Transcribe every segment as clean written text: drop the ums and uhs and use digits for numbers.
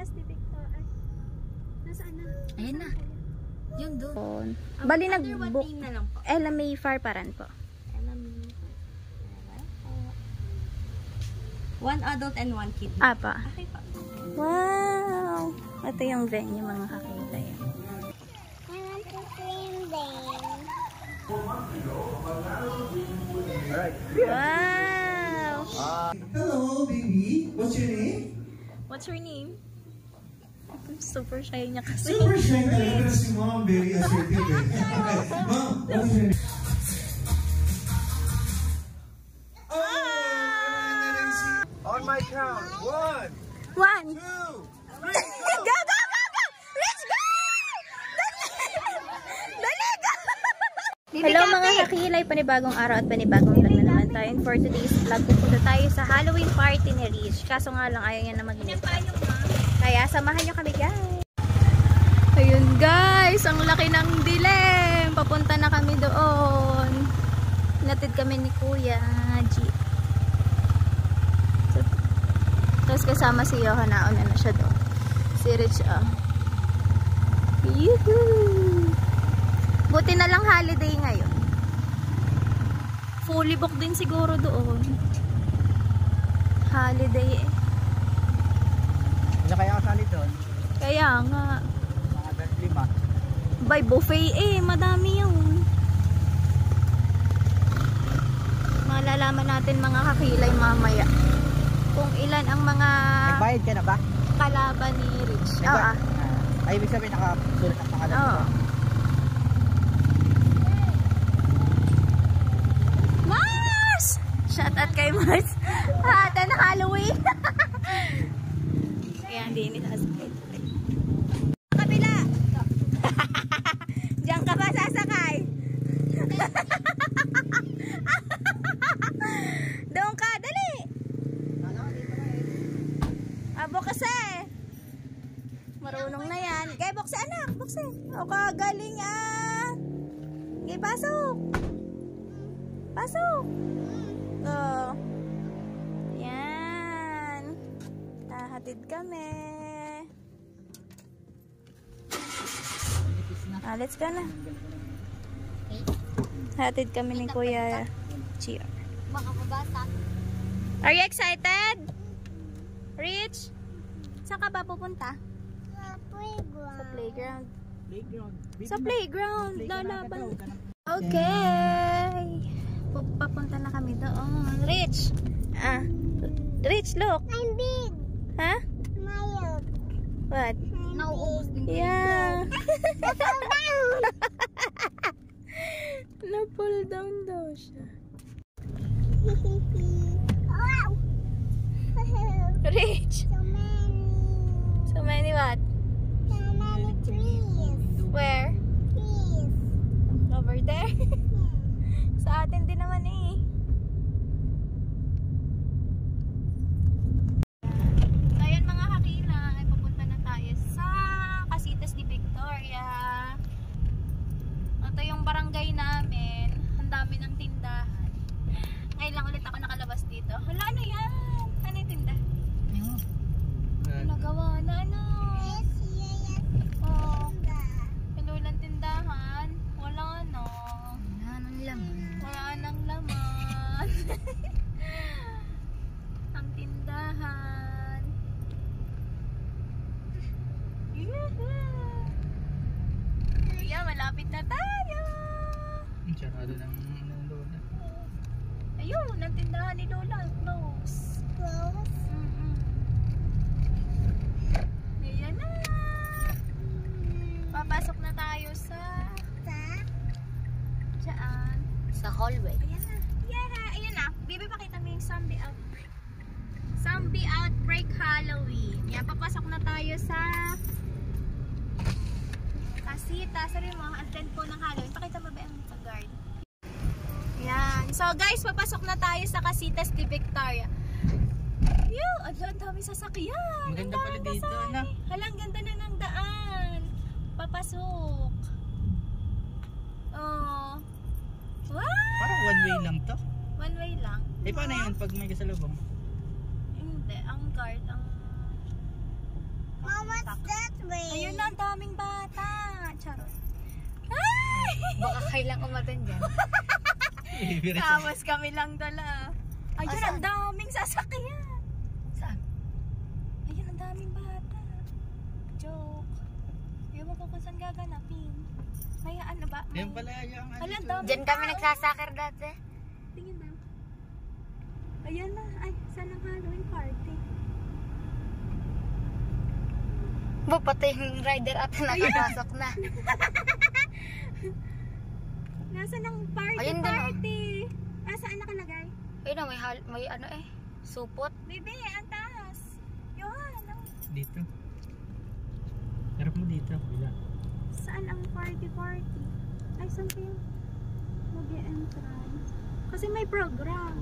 Casitas de Victor. Ay, nasaan na? Ayan na. Yun doon. Bali nag-book. LMA Farparan po. One adult and one kid. Apa. Okay pa. Wow! Ito yung venue mga kakilay. I want to swim there. Wow! Hello, baby. What's your name? What's your name? Super shy niya kasi. Super shy talaga si Mom. Very assertive. Mom, what's your name? On my count. 1, 2, 3. Go, go, go, go! Let's go! Dali! Dali, go! Hello mga kakilay, panibagong araw at panibagong vlog na naman tayo. And for today's vlog, pupunta tayo sa Halloween party ni Rich. Kaso nga lang, ayaw niya na mag-meet. Kaya samahan niyo kami guys. Ayun guys, ang laki ng dilim. Papunta na kami doon. Natid kami ni Kuya G. Tapos kasama si Johan, nauna na siya doon. Si Rich, Yuhuu! Buti na lang holiday ngayon. Fully booked din siguro doon. Holiday eh. Ano kaya kasali doon? Kaya nga. Mga 5. By buffet eh, madami yun. Malalaman natin mga kakilay mamaya kung ilan ang mga Nagbayad ka na ba? kalaban ni Rich. Oo. Ay, ibig sabihin nakasulat ang pangalan. Oo. Mars! Shout out kay Mars. Hata na Halloween. Kaya hindi nilasakay. Kabila! Diyan ka ba sasakay? Doon ka, dali! Abo kasi. Marunong na yan. Kaya bukse anak, bukse. O kagaling Okay, pasok. Pasok. Oh. Yan. Hatid kami. Let's go na. Hatid kami ni Kuya Chia. Are you excited? Rich? Saan ka ba pupunta? Sa playground. Sa playground. Lalaban. Okay. Papunta na kami doon. Rich. Rich, look. I'm big. Ha? Mayok. What? Nauubos din ko. Yeah. Fall down. Na-pull down daw siya. Wow. Rich. So many. So many what? So many trees. Where? Trees. Over there? Sa atin din naman eh. So ayan mga kakila, ay pupunta na tayo sa Casitas de Victoria. Ito yung barangay namin. Ang dami ng tindahan. Ngayon lang ulit ako nakalabas dito. Hala, ano yan? Ano yung tinda? Nagawa na ano? Yes, yes. Oh, pinulang tindahan. Wala na. Wala nang laman. Wala nang laman. Ang tindahan. Yeah, malapit na tayo. Sarado ng Lola. Ayun, ang tindahan ni Lola. Close. Close. Ayan na. Papasok na tayo sa dyan. Sa hallway. Ayan na. Yeah, ayan na. Bibi, pakita mo yung zombie outbreak. Zombie outbreak Halloween. Yan, papasok na tayo sa Casitas. Sorry mo, attend po ng Halloween. Pakita mo ba yung guard? Yan. So guys, papasok na tayo sa Casitas de Victoria. Yo, ang dami sasakyan. Maganda pala dito, ano? Halang ganda na ng daan. Papasok. Oh. Wow! Parang one way lang to. One way lang. Eh, paano yun pag may kasalubong? Hindi, ang guard, ang... Mom, that way. Ayun na, ang daming bata. Charot. Ay! Baka kailang umaten dyan. Tapos kami lang dala. Ayun, Saan? ang daming sasakyan. Saan? Ayun, ang daming bata. Joke. Ewan ko kung saan gaganapin. May ano ba? May... Yan pala yung Ala, ang daming Dyan kami tao. nagsasakar dati. Tingin na. Ayan na. Ay, saan ang Halloween party? Pati yung rider at nakapasok na. Nasaan ang party? Ayun din, oh. Party. Ah, saan nakalagay? Ayun na, may ano eh. Supot. Bebe, ang taas. Yun. Dito. Harap mo dito. Bila. Saan ang party? Ay, saan pa yung mag-e-entrance? Kasi may program.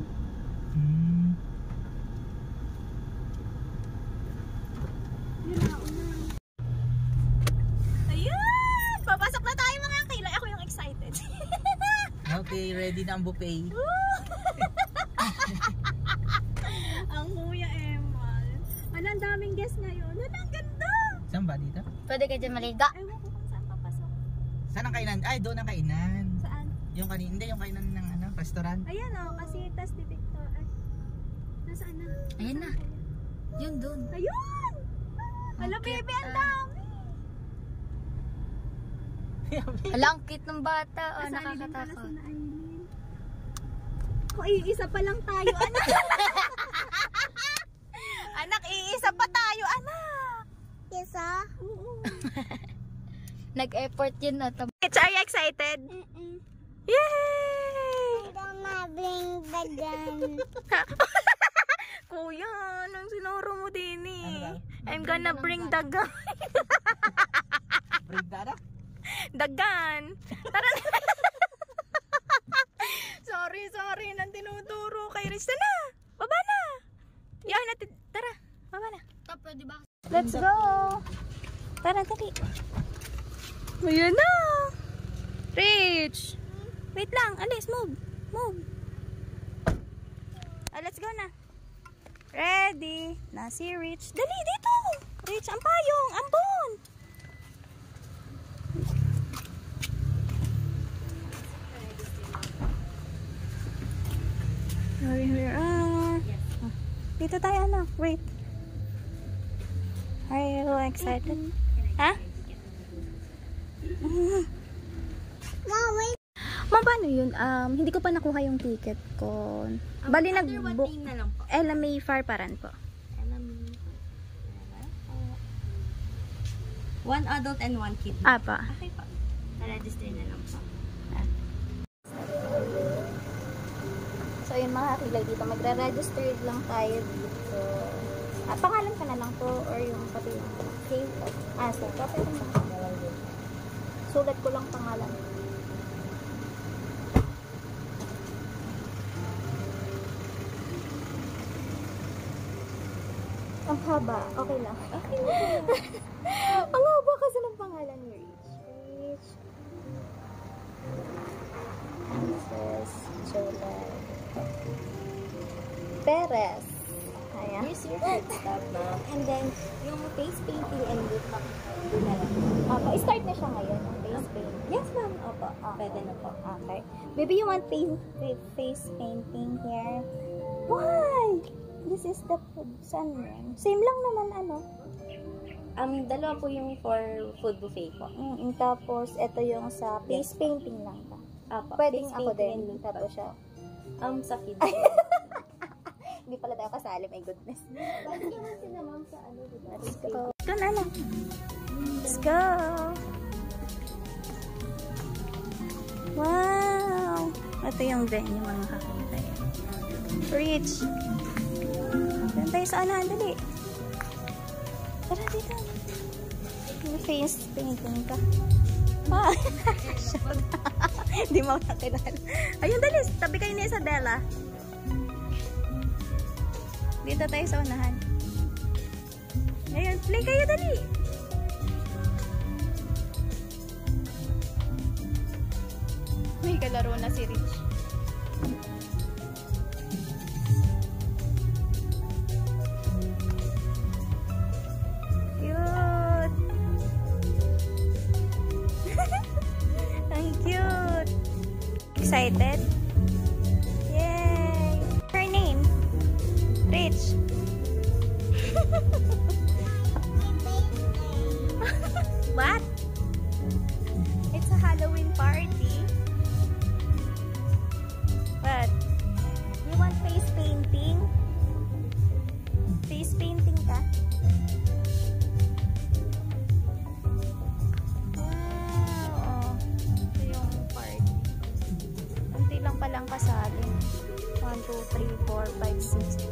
Yun na, una. Ayun! Papasok na tayo mga kilay. Ako yung excited. Okay, ready na ang buffet. Ang Kuya Emal. Ang daming guests ngayon. Ang ganda! Saan ba dito? Pwede ka dyan maliga. Ewan ko kung saan papasok. Saan ang kainan? Ay, doon ang kainan. Saan? Yung kanin, hindi yung kainan ng ano, restaurant. Ayan o, Casitas de Victor. Ay, nasaan na? Ayun na. Yun dun. Ayun! Hala, Ang cute, baby, ang ah. dami! Hala, ang cute ng bata. Oh, Kasali din pala nakakatakot. si na Aileen. Kung iisa pa lang tayo, anak! Anak, iisa pa tayo, anak! Yes, ah? Oo. Nag-effort yun na. Are you excited? Yay! Gonna bring the gun. Kuya, anong sinuro mo din eh? Ano ba? I'm gonna bring the gun. Break na. The gun. Tara na. sorry. Nang tinuturo kay Rich. Na. Baba na. Yan natin. Tara. Baba na. Pwede ba? Let's go. Tara, dali. Ayan na. Rich. Wait lang. Alis. Move. Let's go na. Ready. Na si Rich. Dali, dito. Rich, ang payong. Ambon. Here. Dito tayo, anak. Wait. Are you excited? Ha? Mom, wait. Ma'am, paano yun? Hindi ko pa nakuha yung ticket ko. Bali, nag-book. na lang po. LMA Farparan po. One adult and one kid. Apa. Okay po. Na-register na lang po. So, yun mga kakilay dito. Magre-register lang tayo dito. Pangalan ka na lang po or yung pati yung save. Save. Kapit mo. Sulat ko lang pangalan. Ang haba. Okay lang. Ang haba kasi ng pangalan ni Rich. Princess July Perez. Ayan. Here's your first step, ma'am. And then, Yung face painting and lip pack. Doon na lang. start na siya ngayon, yung face paint. Yes, ma'am. Opo. Pwede na po. Okay. Maybe you want face painting here. Why? This is the food. Saan yun? Same lang naman, ano? Dalawa po yung for food buffet po. Tapos, ito yung sa face painting lang ba? Apo. Pwedeng Face ako painting and din. lip Tapos pack. siya. Sa kids. Hindi pala tayo kasali. My goodness. Pwede naman sila, ma'am, sa ano, diba? Let's go. Ito na lang. Let's go. Wow. Ito yung venue mga kakita yan. Rich. Doon tayo sa anahan. Dali. Tara dito. May face painting ka. Ah. Hindi mo nakilala. Ayun, dali. Tabi kayo ni Isabella. Dito tayo sa unahan. Ayun, play kayo, dali. May kalaro na si Rich. Yun. excited? Yay! Her name? Rich. What? It's a Halloween party. What? You want face painting? Face painting ka? Wow! Ito yung party. Unti lang palang kasali. 1, 2, 3, 4, 5, 6.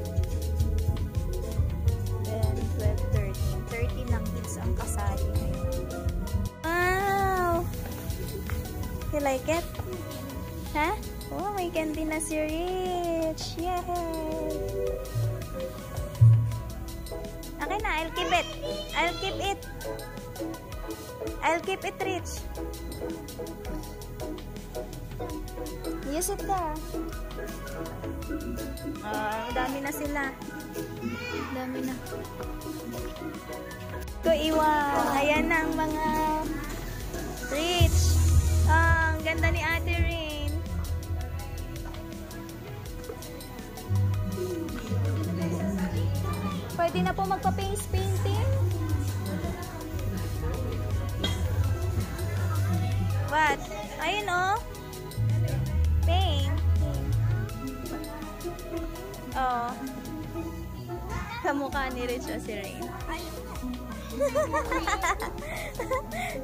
Then 12, 13. 13 na kids ang kasali ngayon. Wow! You like it? Huh? Oh, may candy na si Rich. Yay! Okay na, I'll keep it. I'll keep it. I'll keep it, Rich. Use it ka. Dami na sila. Dami na. Ito, iwan. Ayan na ang mga Rich. Ang ganda ni Ate Rain. Pwede na po magpa-face painting. What? Ayun oh. Paint. Oh. Kamukha ni Rich o si Rain.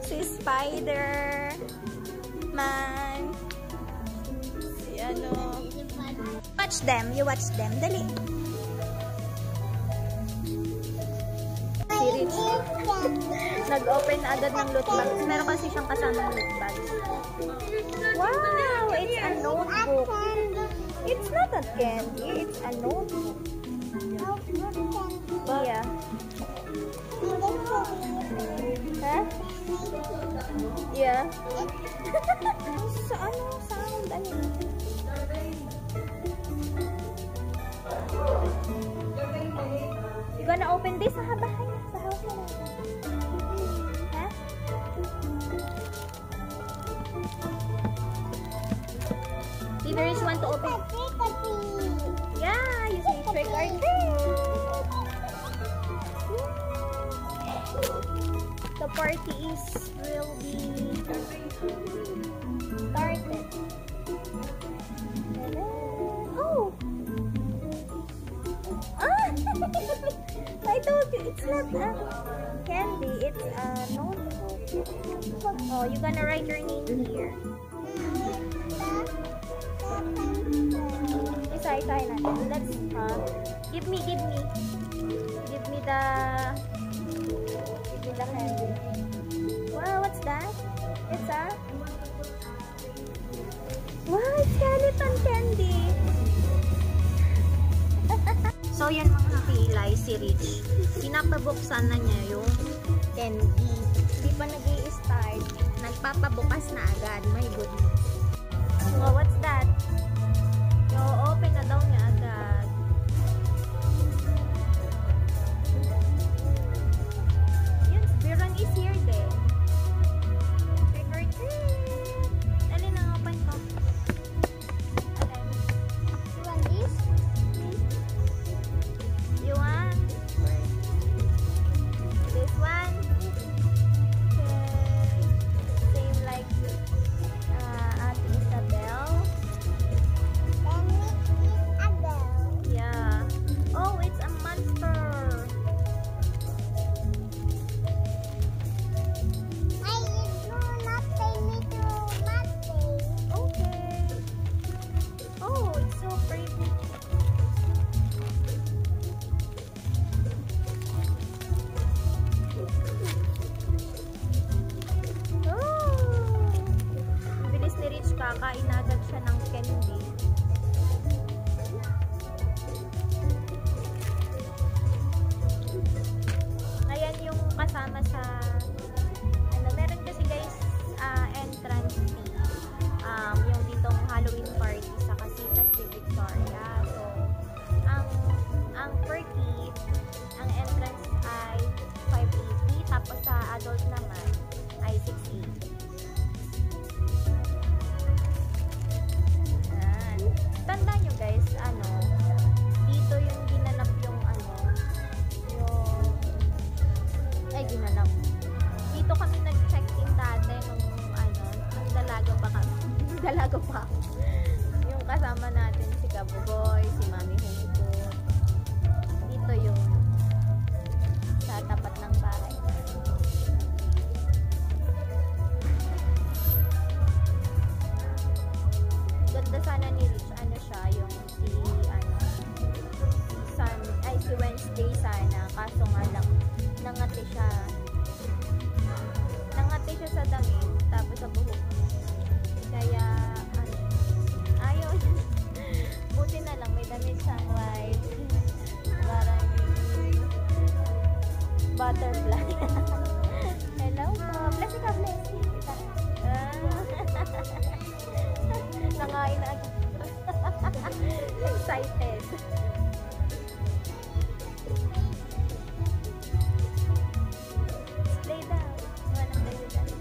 Si Spider Man. Si ano. Watch them. You watch them. Dali. Si Rich. Nag-open na agad ng loot box. Meron kasi siyang kasamang loot box. Wow! It's a notebook. It's not a candy. It's a notebook. Yeah. Huh? Yeah. Sa ano? Sound? Ano? You gonna open this? Sa bahay na. Sa house na. Huh? If there is one to open. Yeah, you say trick or treat. The party will be started. Oh! Ah! I told you, it's not a candy, it's a notebook. Oh, you're gonna write your name here. Isa natin. Let's, give me the candy. Wow, what's that? It's a wow, skeleton candy. So yan mga kilay, si Rich. Pinapabuksan na niya yung candy. Hindi pa nag-i-start. Nagpapabukas na agad. My goodness. Oh, what's that? Open na daw niya agad. Yun, Biron is here din. Trick or treat. Dali na, open ko. Alin? You want this? You want? This one? Okay. Same like Ate Isabel. Yeah. Oh, it's a monster. Okay. Oh, it's so pretty. Oh! Bilis ni Rich, kakain agad siya ng candy. Ayan yung kasama sa ano, meron kasi guys entrance fee. Yung ditong Halloween party sa Casitas de Victoria. So, ang per kid, ang entrance ay 580, tapos sa adult naman ay 680. Tandaan nyo guys, dito yung ginanap yung ginanap. Dito kami nag-check-in dati nung dalaga pa kami. Dalaga pa. Yung kasama natin si Kabuboy, si Mami Hugot. Dito yung sa tapat ng bahay. Ganda sana ni Rich, siya, yung si Wednesday sana, kaso nga lang nangati siya sa damit, tapos sa buhok, kaya ayaw buti na lang may damit siyang white, parang butterfly. Hello po, bless ka, bless kita. Nangain na agad. Excited. Play daw. Wanna play with us?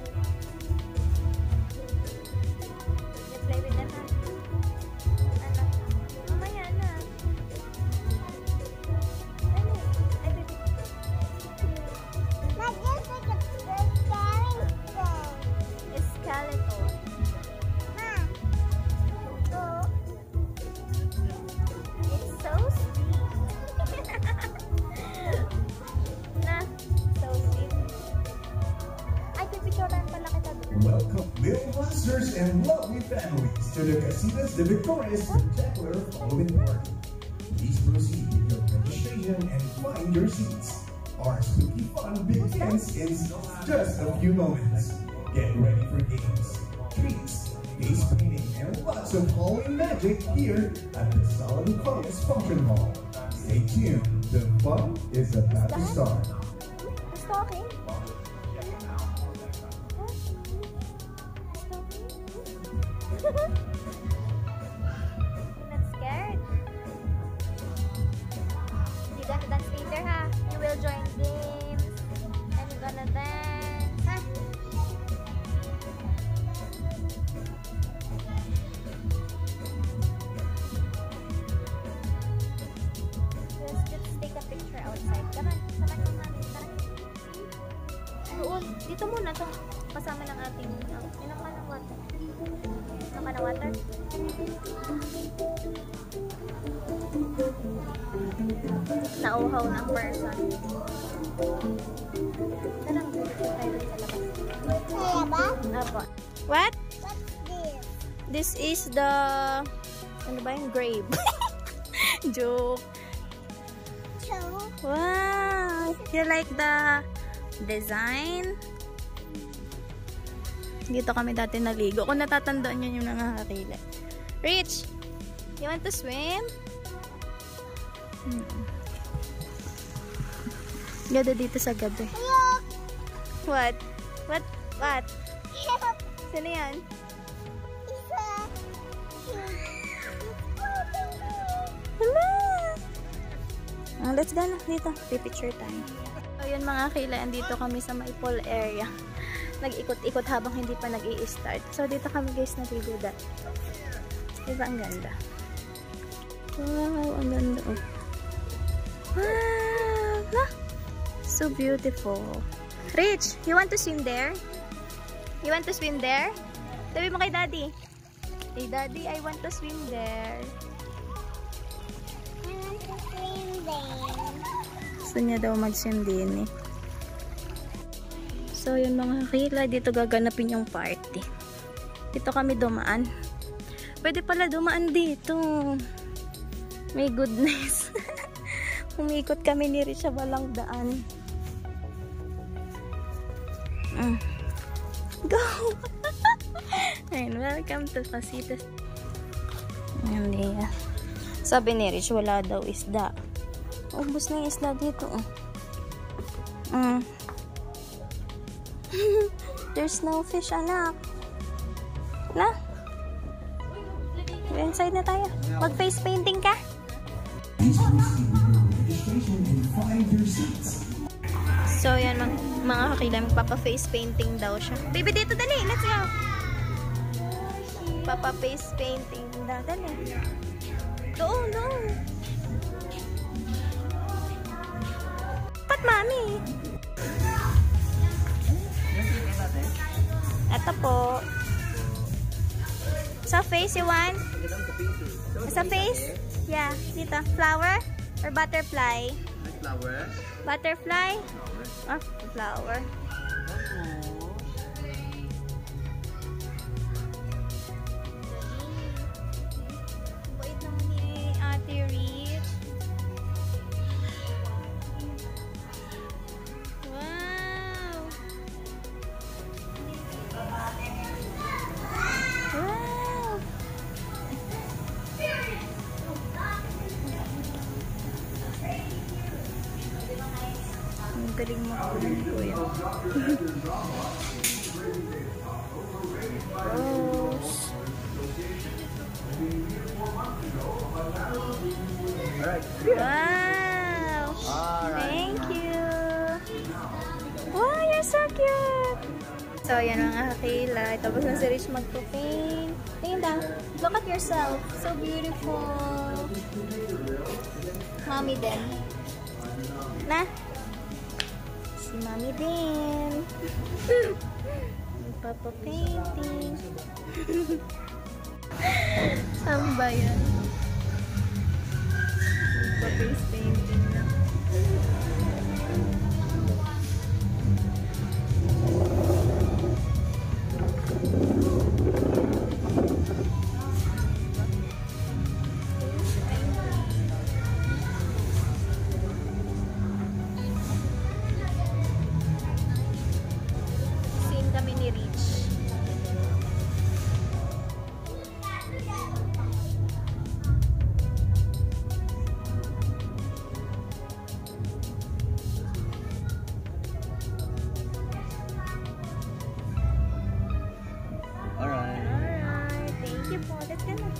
You play with them, ha? Mamaya na. Ay, baby. But this is a skeleton. Skeleton. Ma. Oh. It's so sweet. Na, so sweet. Ay, pipicturean pala kita doon. Welcome, little monsters and lovely families, to the Casitas de Victorias Spectacular Following Party. Please proceed with your registration and find your seats. Our spooky fun begins in just a few moments. Get ready for games, treats, face painting, and lots of Halloween magic here at the Solomon Chorus Function Hall. Stay tuned, the fun is about to start. Who's talking? Not scared? You gonna dance later, ha? You will join games and you gonna dance, ha? Let's take a picture outside. Come on, sama ng mami. Tara. Doon, dito muna to. Kasama ng ating inom ka ng water. Inom ka ng water? Nauhaw ng person. Tara, dito tayo sa labas. Kaya ba? Apo. What? What's this? This is the... Ano ba yung grave? Joke. So, Wow! You like the design? Dito kami dati naligo. Kung natatandaan nyo yung nakakakila. Rich! You want to swim? Ganda dito sa gabi. look! What? What? What? Sino yan? Hala! Let's go na dito. Pipicture time. So yun mga kila, andito kami sa Maipol area. Nag-ikot-ikot habang hindi pa nag-i-start. So dito kami guys naligo dati. Diba ang ganda? Wow, ang ganda. Oh. Wow! Ah, so beautiful. Rich, you want to swim there? You want to swim there? Sabi mo kay Daddy. Hey Daddy, I want to swim there. I want to swim there. Gusto niya daw mag-swim din eh. So yun mga kila, dito gaganapin yung party. Dito kami dumaan. Pwede pala dumaan dito. May goodness. Umikot kami ni Rich sa walang daan. Go! Ayun, welcome to Casitas. Ayun, yeah. Sabi ni Rich, wala daw isda. Ubus na yung isda dito. There's no fish, anak. Na? Inside na tayo. Mag-face painting ka? Please proceed with your registration and find your seats. So, yan mga kakila. Magpapa-face painting daw siya. Baby, dito dali. Let's go. Papa-face painting daw. Dali. Go, no. Pat, mami. Ito po. Sa face, you want? Sa face? Yeah, dito. Flower or butterfly? Flower. Butterfly? Oh, flower. Bait naman ni Ate Rich. Wow! Wow! Ang galing mo po yan. Rose. Wow! Thank you! Wow, you're so cute! So, yan mga kakilay. Tapos na si Rich magpo-paint. Tingin daw. Look at yourself. So beautiful. Mommy din. Na? Si Mommy din. Magpapa-painting. Saan ba yan? Magpa-face painting na. Scene kami ni Rich. Alright. Alright, thank you po. Let's go na.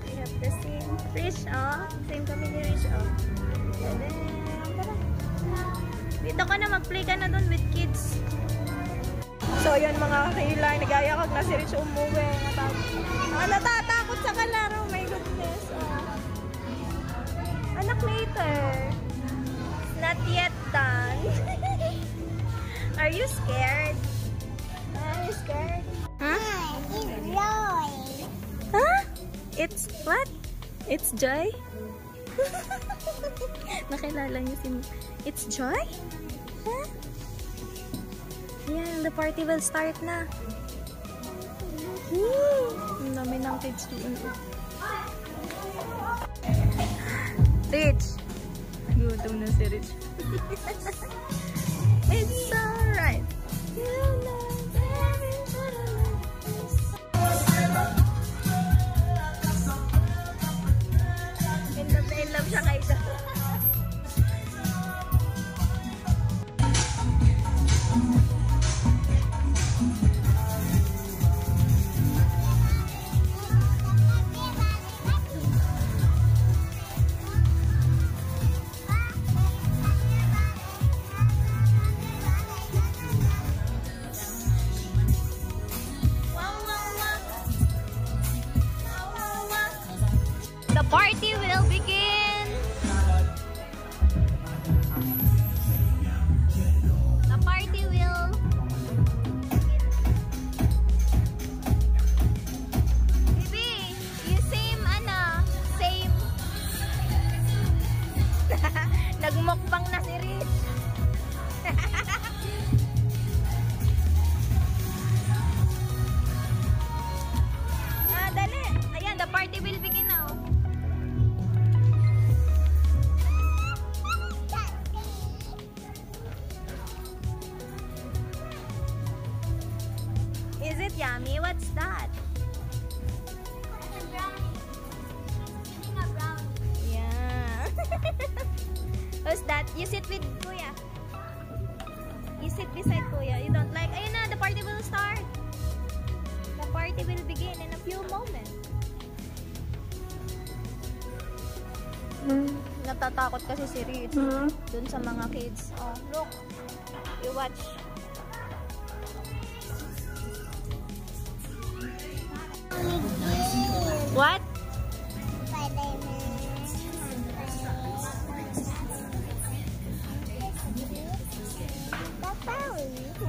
We have the same. Rich, oh. Same kami ni Rich, oh. Tara. Dito ka na, mag-play ka na dun with kids. So, yun mga kakilay. Nag-ayakag na si Rich umuwi. Natatakot sa kalaro. My goodness. Oh. Anak, later. Not yet done. Are you scared? Are you scared? Huh? It's Joy. Huh? It's what? It's Joy? Nakilala niyo si... It's Joy? Huh? Yan, the party will start na. Woo! Ang dami ng kids doon. Rich! Gutom na si Rich. It's alright. In love siya kay Ida. The party will begin. The party will. Baby, you same same. Nagmukbang na si Rich. Dali. Ayan, the party will begin now. Is it yummy? What's that? Yeah. What's that? You sit with Kuya. You sit beside Kuya. You don't like... Ayun na, the party will start. The party will begin in a few moments. Natatakot kasi si Rich dun sa mga kids. Oh, look. You watch. What?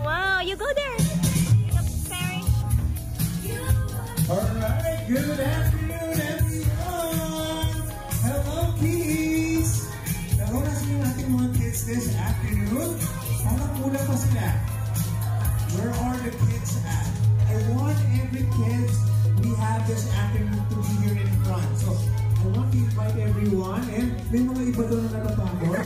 Wow, you go there. Parents. Alright, good afternoon everyone! Hello kids! Naronas niyo natin mga kids this afternoon? Parang mula pa sila. Where are the kids at? I want every kids we have this afternoon to be here in front. So, I want to invite everyone and may mga iba doon na natatakot.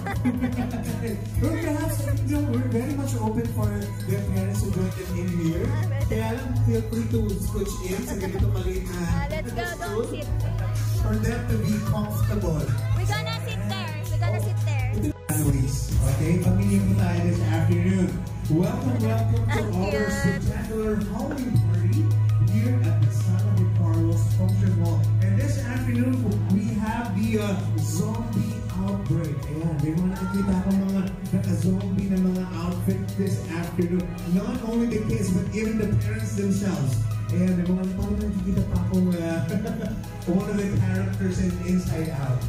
But perhaps, we're very much open for their parents to join them in here. Kaya lang, feel free to switch in sa ganito maliit na Let's go, school don't sit. for them to be comfortable. We're gonna sit there. We're gonna sit there. Families, okay? Pamilya po tayo this afternoon. Welcome to our spectacular Halloween party here at the Sala de Carlos Function Hall. And this afternoon, we have the zombie outbreak. Ayan, may mga nakikita ko mga naka-zombie na mga outfit this afternoon. Not only the kids, but even the parents themselves. Ayan, may mga parang nakikita pa akong one of the characters in Inside Out.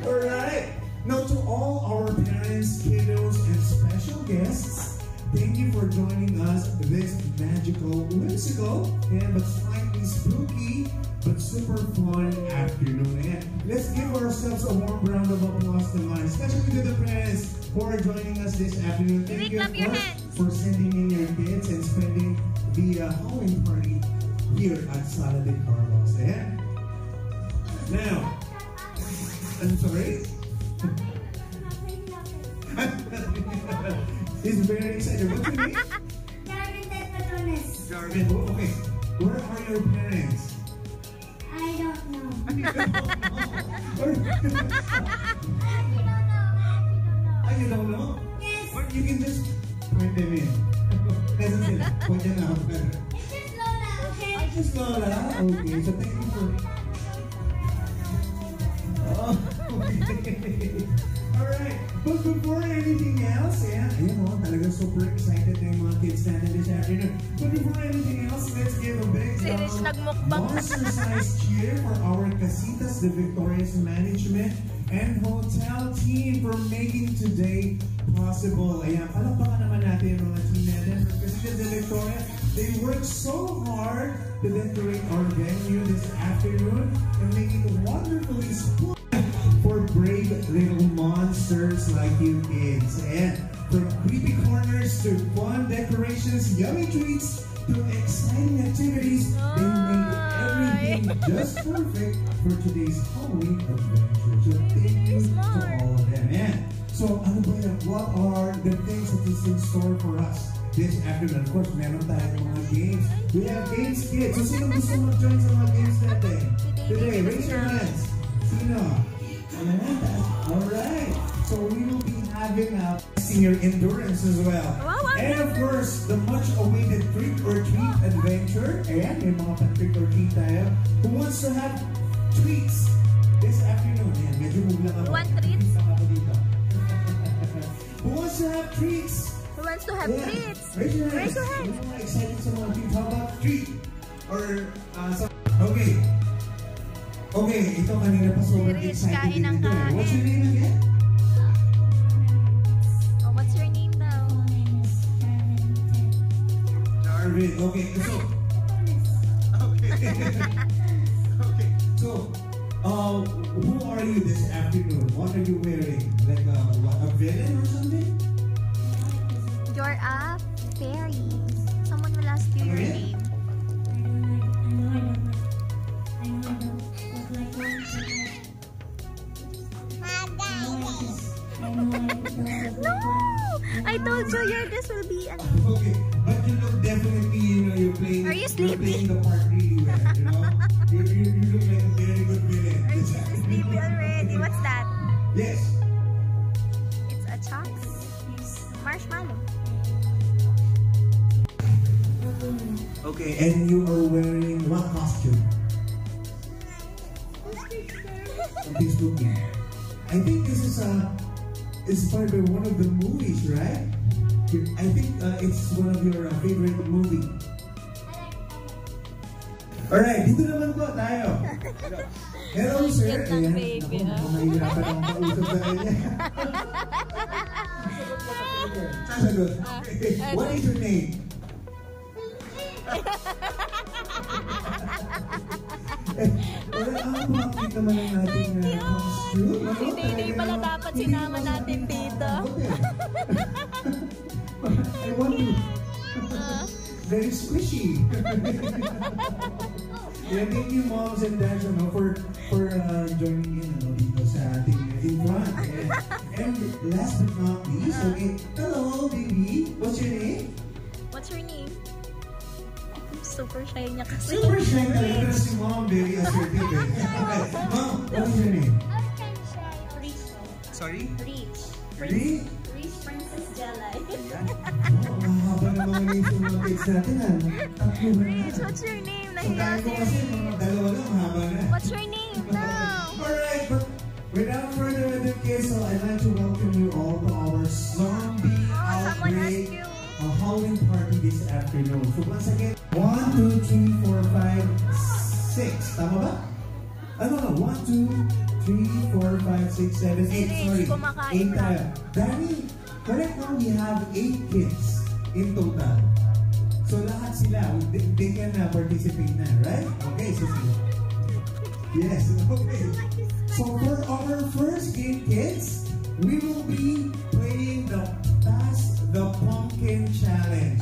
Alright. Now to all our parents, kiddos, and special guests, thank you for joining us this magical, whimsical, and but slightly spooky, but super fun afternoon. And let's give ourselves a warm round of applause naman, especially to the parents who are joining us this afternoon. Thank you, of course, for sending in your kids and spending the Halloween party here at Sala de Carlos. And now, I'm sorry? He's very excited. What's your name? Jarvin Del Patrones. Jarvin. Oh, okay. Where are your parents? I don't know. Ah, you don't know? Yes. Or you can just point them in. Kasi sila. Point them out. It's just Lola, okay? I just Lola. Okay. So thank you for... Oh, okay. Alright, but before anything else, ayun o, talaga super excited na yung mga kids natin this afternoon. But before anything else, let's give a big monster-sized cheer for our Casitas de Victorias management and hotel team for making today possible. Ayan, palakpakan naman natin yung mga team natin for Casitas de Victoria. They worked so hard to decorate our venue this afternoon and make it wonderfully split for brave little monsters like you kids. And from creepy corners to fun decorations, yummy treats to exciting activities, they made everything just perfect for today's Halloween adventure. So thank you to all of them. And so ano ba yan? What are the things that is in store for us this afternoon? Of course, meron tayong mga games. We have games, kids. So sino gusto mag-join sa mga games natin? Today, raise your hands. Sino? Alright, so we will be having senior endurance as well. And of course, the much awaited trick or treat adventure. Ayan, may mga pa-trick or treat tayo. Who wants to have treats this afternoon? Ayan, medyo muglang ako. Want treats? Who wants to have treats? Who wants to have treats? Raise your hands. Raise your hands. Mga excited sa mga treats. How about treat? Or, okay. Okay, ito kanina pa sobrang excited din ito. What's your name again? Oh, what's your name daw? Jarvin. Okay, so... Okay. Okay, so... who are you this afternoon? What are you wearing? Like a villain or something? You're a fairy. Someone will ask you your name. No! I told you this will be an... Okay, but you look definitely, you're playing... Are you sleepy? You're playing the part really well, you look like a very good villain. Are you sleepy already? What's that? Yes. It's a chocs marshmallow. Okay, and you are wearing what costume? Something spooky. I think this is inspired by one of the movies, right? I think it's one of your favorite movie. Alright, dito naman po tayo. Hello, sir. Cute ng baby, mahihirapan akong kausap sa kanya. Sasagot. What is your name? Wala makakit naman ang ating costume. Si Tini pala dapat sinama natin dito. I want you. Very squishy. Yeah, thank you moms and dads for joining in dito sa ating in front. And last but not least, okay, hello baby, what's your name? What's your name? Super shy niya kasi. Super shy talaga si mom, very assertive. Okay, mom, what's your name? Sorry? Reach. Reach Princess Jelly. Oh, mahaba na mga names yung mga kids natin ha. Tatlo na. Rich, what's your name? Sa Nahiya tayo ko si kasi Rich. mga dalawa lang, mahaba na. What's your name now? Alright, but without further ado kids, so I'd like to welcome you all to our zombie someone outbreak asked you. Halloween party this afternoon. So once again, 1, 2, 3, 4, 5, 6. Tama ba? Ano na? 1, 2, 3, 4, 5, 6, 7, 8. Sorry. Kumakain 8 tayo. Danny, correct now we have 8 kids in total. So lahat sila, they can participate na, right? Okay, so yes, okay. So for our first game, kids, we will be playing the Pass the Pumpkin Challenge.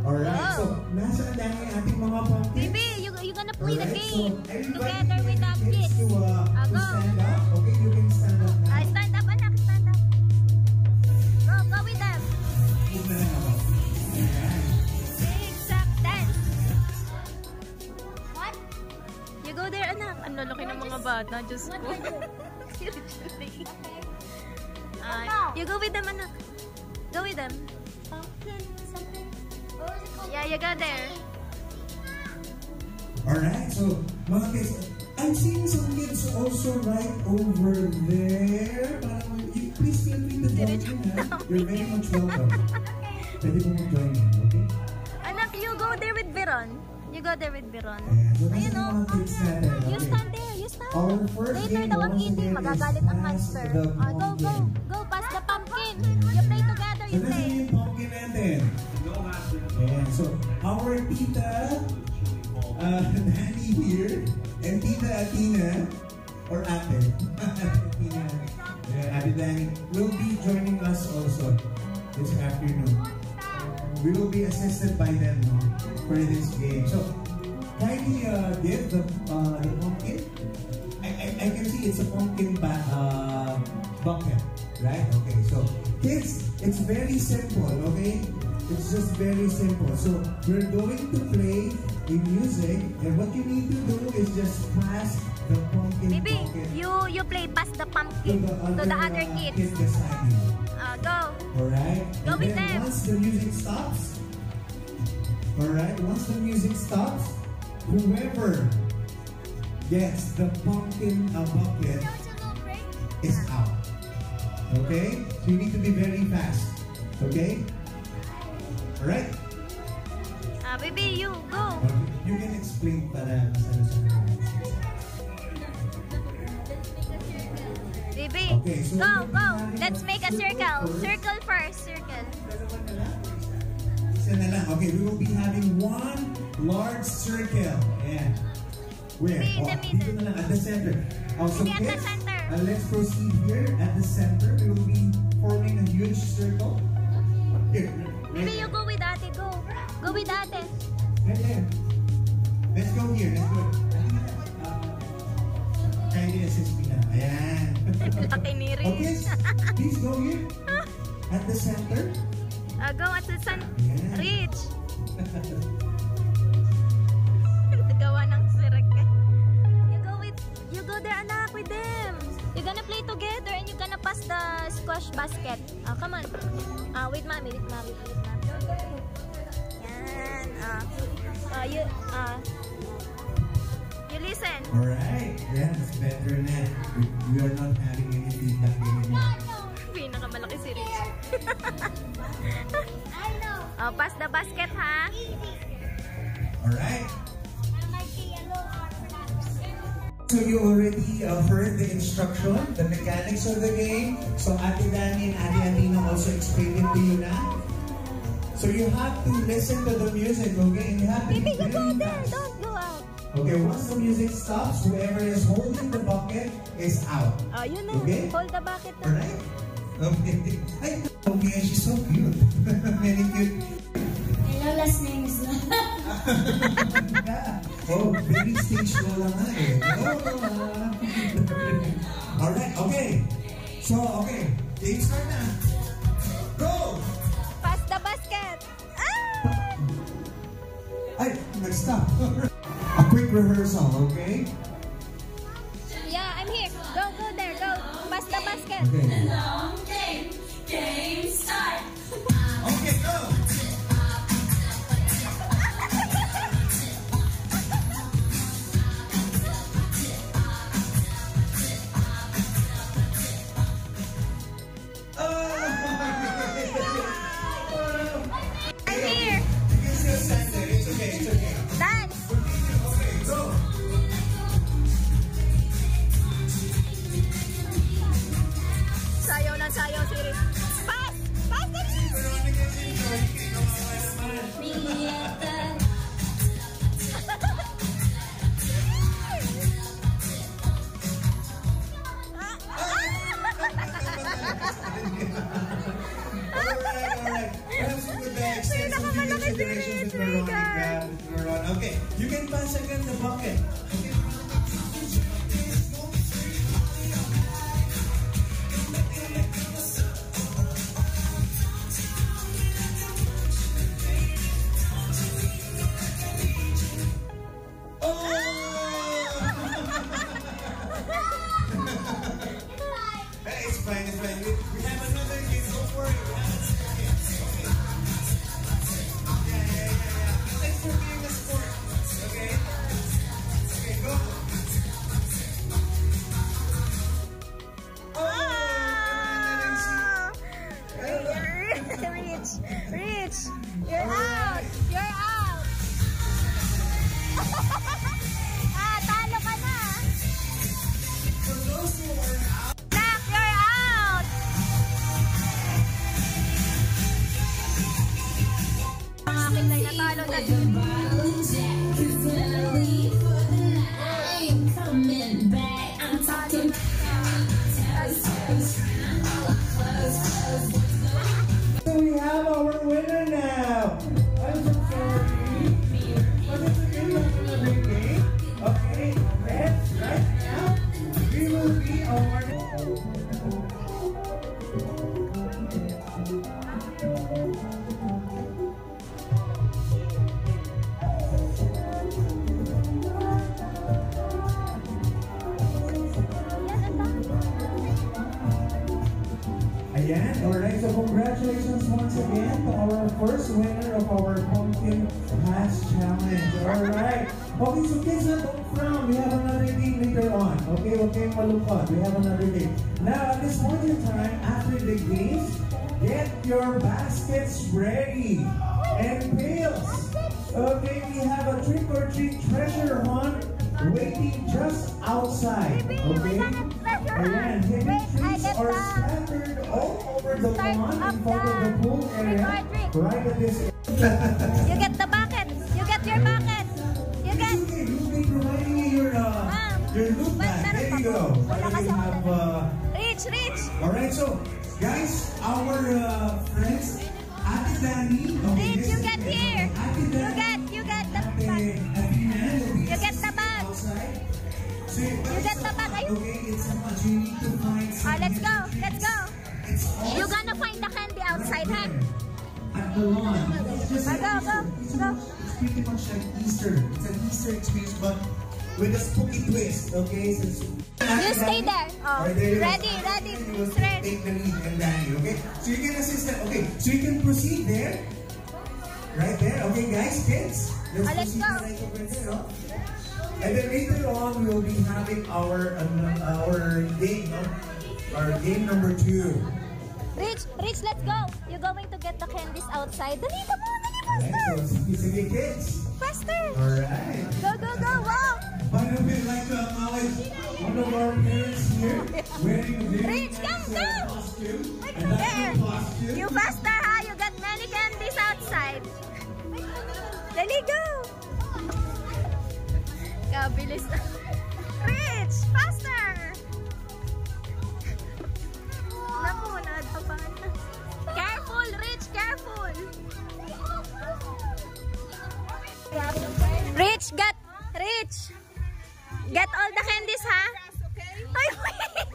Alright, so nasaan na yung ating mga pumpkins? Baby, you gonna play the Alright, game so everybody together with the kids. To Go. stand up. Okay, you can stand up now. Stand up, anak, stand up. Go with them. Move na lang ako. Ayan. Zigzag dance. What? You go there, anak. Ang lalaki ng mga bata. Diyos ko. You go with them, anak. Go with them. Pumpkin something. What was it called? Yeah, you go there. Alright, so mga kids, I'm seeing some kids also right over there. Please feel free to join in. You're very much welcome. Pwede po mag-join in, okay? Anak, you go there with Veron. You go there with Veron. Ayan, so Ayun nasa o. mga kids natin, You okay? stand there. You stand. Our first Later game daw ang once eating. again Magagalit is ang Pass monster. the Go, Pumpkin. go. Pass the pumpkin. You play together. You So play. nasa yung pumpkin natin? Ayan, so our tita, Danny here, and tita Athena, or ate, Athena, ate Danny, will be joining us also this afternoon. We will be assisted by them for this game. So, kindly give the pumpkin. I can see it's a pumpkin bucket, right? Okay, so kids, it's very simple, okay? It's just very simple. So we're going to play the music, and what you need to do is just pass the pumpkin Baby, bucket you play pass the pumpkin to the other kid kids. beside you. Go. Alright? Go And with then them. once the music stops, alright, once the music stops, whoever gets the pumpkin bucket is out. Okay? So you need to be very fast. Okay? Alright? Baby, you go. Okay. You can explain para mas ano sa Baby, Okay, so go. we'll be having Let's make a circle. Circle first. Circle. Isa na lang. Okay, we will be having one large circle. Ayan. Where? Be in the Dito middle. na lang, at the center. So Be at the kids, center. Let's proceed here at the center. We will be forming a huge circle. Here. Baby, you go with ate. Go. Go with ate. Right there. Let's go here. Let's go. Kindly assist me na. Ayan. Laki ni Okay, Rich. please go here. At the center. Go at the sun. Yeah. Rich. Nagawa ng circle. You go there, anak, with them. You're gonna play together and you're gonna pass the squash basket. Come on. With mommy. Yan. You listen. Alright. Yeah, it's better na. We are not having any feedback anymore. Pinakamalaki si Rich. I know. Pass the basket, ha? Alright. I might be a little hard for that. So you already heard the instruction, the mechanics of the game. So Ate Danny and Ate Alina also explained it to you na. So you have to listen to the music, okay? And you have to be Baby, you go really there. fast. Don't go out. Okay, once the music stops, whoever is holding the bucket is out. Oh, you know. Okay. Hold the bucket. Alright? Okay. Ay, okay, she's so cute. Very cute. Hello, last name is Lola. Oh, baby stage Lola nga eh. Lola. Alright, okay. So, okay. Game start na. Go! Pass the basket. Ah! Ay, nag-stop. A quick rehearsal, okay? Yeah, I'm here. Go there. Go. Pass the basket. Okay. Game start. Okay, go! I'm here. You can still stand there. It's okay, it's okay. Dance. Okay, go! Sayaw na sayaw, Siri. Pass! Pass the Alright. Perhaps you could extend some future generations with Veronica. Okay, you can pass again the bucket. Okay. Hey, it's fine, it's fine. We have another game, don't worry. We have another game. Okay. Yeah. Thanks for being a sport. Okay? Okay, go. Reach. You're out. You're out. Talo ka na. For those who are out, Black, you're out. Ang aking ay natalo na din. so we have our winner now. I'm so sorry. But it's okay, we have another game. Okay, let's right now. We will be awarded. Ayan, alright, so congratulations once again to our first winner of our Pumpkin Pass Challenge. Alright. Okay, so kids, don't frown. We have another game later on. Okay, malungkot. We have another game. Now, at this point in time, after the games, get your baskets ready and pails. Okay, we have a trick or treat treasure hunt waiting just outside. Okay? Ayan, hidden treats are scattered all over the lawn in front of the pool area. Right at this You get the bucket. You get your bucket. You get. Okay, you'll be providing me your loot bag. There you go. You have, Reach. alright, so guys, our friends, Ate Danny. Okay, Reach, you get here. Ate Danny. You get the Ate bag. Athena will be You get the bag. outside. So You get the bag. Ayun. okay, it's a much. You need to find some. Let's go. It's all You're gonna find the candy outside, huh? at the lawn. It's just like Go. It's pretty much like Easter. It's an Easter experience, but with a spooky twist. Okay, so You stay there. Oh, Alright, there you go. ready. You will Straight. take the lead and Danny. Okay, so you can assist them. Okay, so you can proceed there. Right there. Okay, guys, kids. Let's proceed go. right over there, no? And then later on, we'll be having our game, no? Our game number 2. Rich, let's go. You're going to get the candies outside. Dali, come on, dali, Alright, faster. so sige, kids. Faster. Alright. Go, wow. By the way, I'd like to acknowledge one of our parents here wearing a very Rich, come, nice go. costume. Like And that's there. your costume. You faster, ha? You got many candies outside. Dali, go! Kabilis na. Rich! Faster! Naku, naadapangan na. Careful, Rich! Careful! Rich, get all the candies, ha? Ay, wait!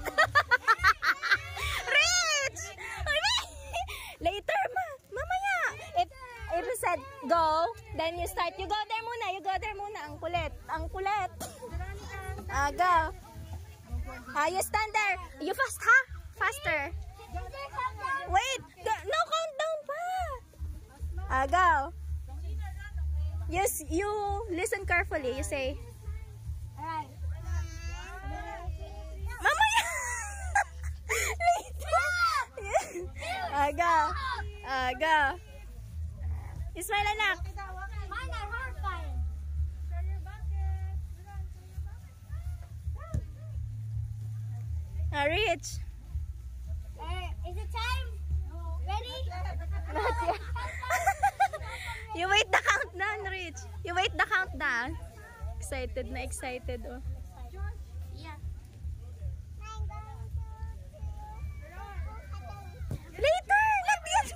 Rich! Later, mamaya. If you said go, then you start. You go there muna. Ang kulit. Go. You stand there. You fast, ha? Faster. Wait, no countdown pa. Go. Yes, you listen carefully. You say, Alright. mamaya. Later. Go. Ismail, anak. Mine are horrifying. Rich. Is it time? Ready? Not yet. You wait the countdown, Rich. You wait the countdown. Excited. Oh. Yeah. Later, not yet.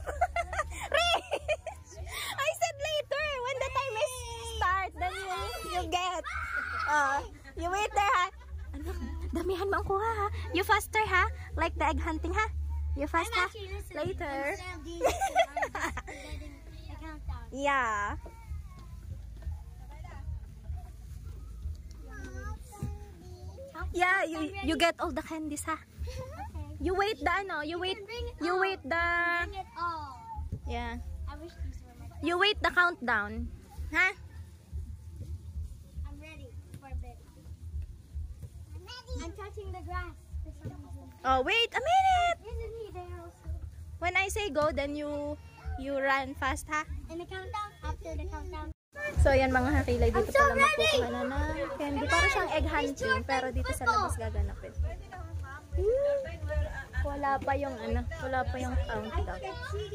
Rich. I said later. When the time is start, then you get. You wait there, ha? Anak, damihan mo ang kuha, ha? You faster, ha? Like the egg hunting, ha? You fast, ha? Later. Yeah. Yeah, you get all the candies, ha? You wait the you wait the Bring it all. yeah. I wish these were my. You wait the countdown, ha? I'm ready for a bit. I'm touching the grass for some reason. Oh, wait a minute. Isn't he there also? When I say go, then you run fast, ha? In the countdown? After the countdown? So, yan mga hakilay, dito I'm so pala ready! magkukuha na ng candy. Para siyang egg hunting, pero dito sa labas gaganapin. Wala pa yung countdown.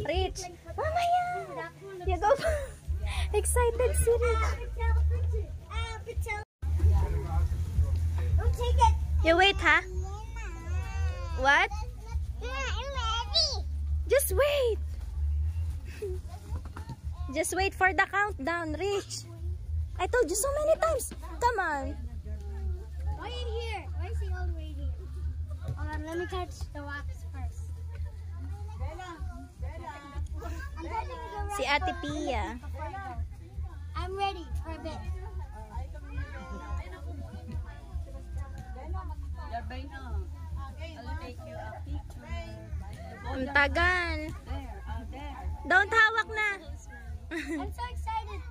Rich, mamaya! You go. Excited si Rich. Don't take it! You wait, ha? What? I'm ready! Just wait. Just wait for the countdown, Rich. I told you so many times. Come on. Why in here? Why is he all the way here? Hold on, let me touch the wax first. I'm touching the wax Si Ate Pia. before I go. I'm ready for a bit. Ang tagal. Don't hawak na. I'm so excited.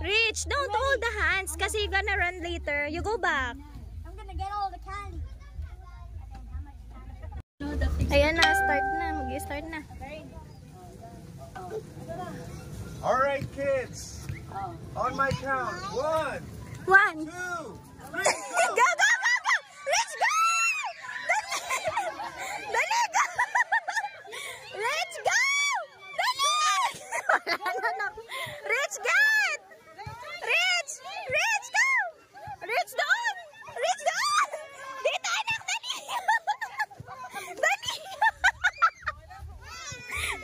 Rich, don't hold the hands kasi you're gonna run later. You go back. I'm gonna get all the candy. Ayan na, start na. Mag-start na. All right, kids. On my count. 1, 2, 3, 1. Go, go, go, go! Rich, go! Dali! Dali, go! Rich, go! Dali! Wala na. Rich, get! Rich! Rich, go! Rich, doon! Rich, doon! Dito, anak! Dali! Dali!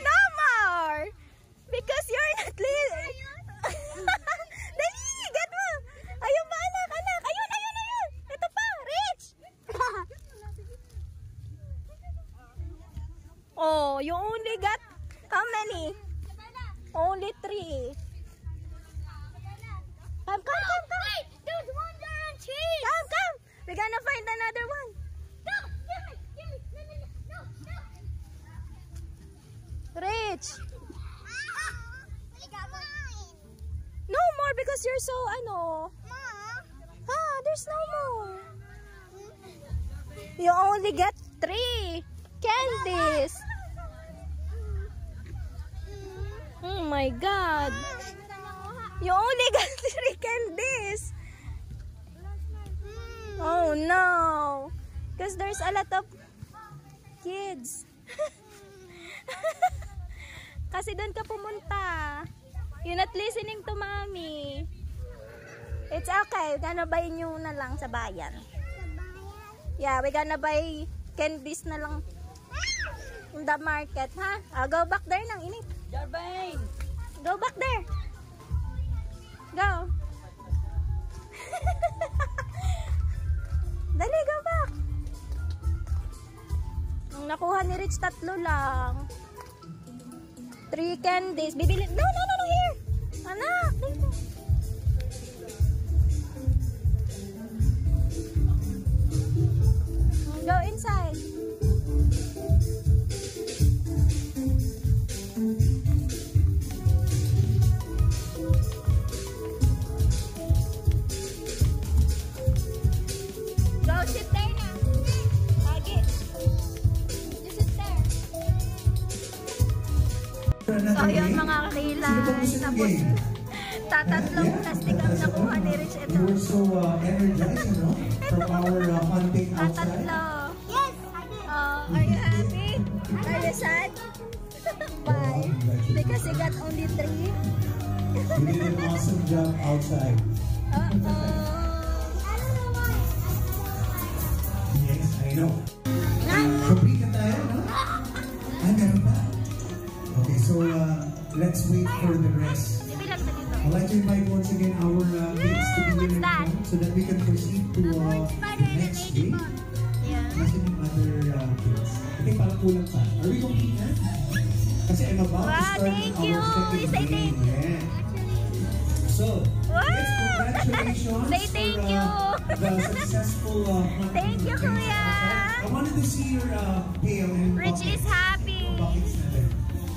No more! Because you're not little. Dali! Get mo! Ayun pa, anak! Anak! Ayun! Ayun! Ayun! Ito pa! Rich! Oh, you only got how many? Only 3. Come, come, come, come. Wait, there's one there on cheese. Come, come. We're gonna find another one. No, give me. No. Rich. I got mine. No more because you're so, Mom. there's no more. You only get 3 candies. Oh my God. You only got 3 candies. Oh no. Because there's a lot of kids. Kasi doon ka pumunta. You're not listening to mommy. It's okay. We're gonna buy new na lang sa bayan. Yeah, we're gonna buy candies na lang in the market, ha? Go back there nang init. Jarbane! Go back there. Go. Dali, go back. Nung nakuha ni Rich, 3 lang. 3 candies. Bibili. No, here. Anak, dito. Go inside. Go sit there na. Lagi. Just sit there. So yun mga kakilay. Tapos tatatlong plastic ang nakuha ni Rich ito. You were so energized, you know, from our hunting outside. Tatatlo. Yes, I did. Are you happy? Are you sad? Why? Because you got only 3? You did an awesome job outside. I don't know why. Yes, I know. Complete na tayo, no? Ay, meron pa. Okay, so let's wait for the rest. Bilang na dito. I'd like to invite once again our kids to be here that? so that we can proceed to the next game. Yeah. Kasi yung other kids. I think parang kulang pa. Are we complete na? Kasi I'm about to Wow, start thank our you. second Say game. Yeah. So, Wow. yes, congratulations Say thank for you. the successful Thank you, Kuya. I wanted to see your pail and Rich is happy. buckets na din.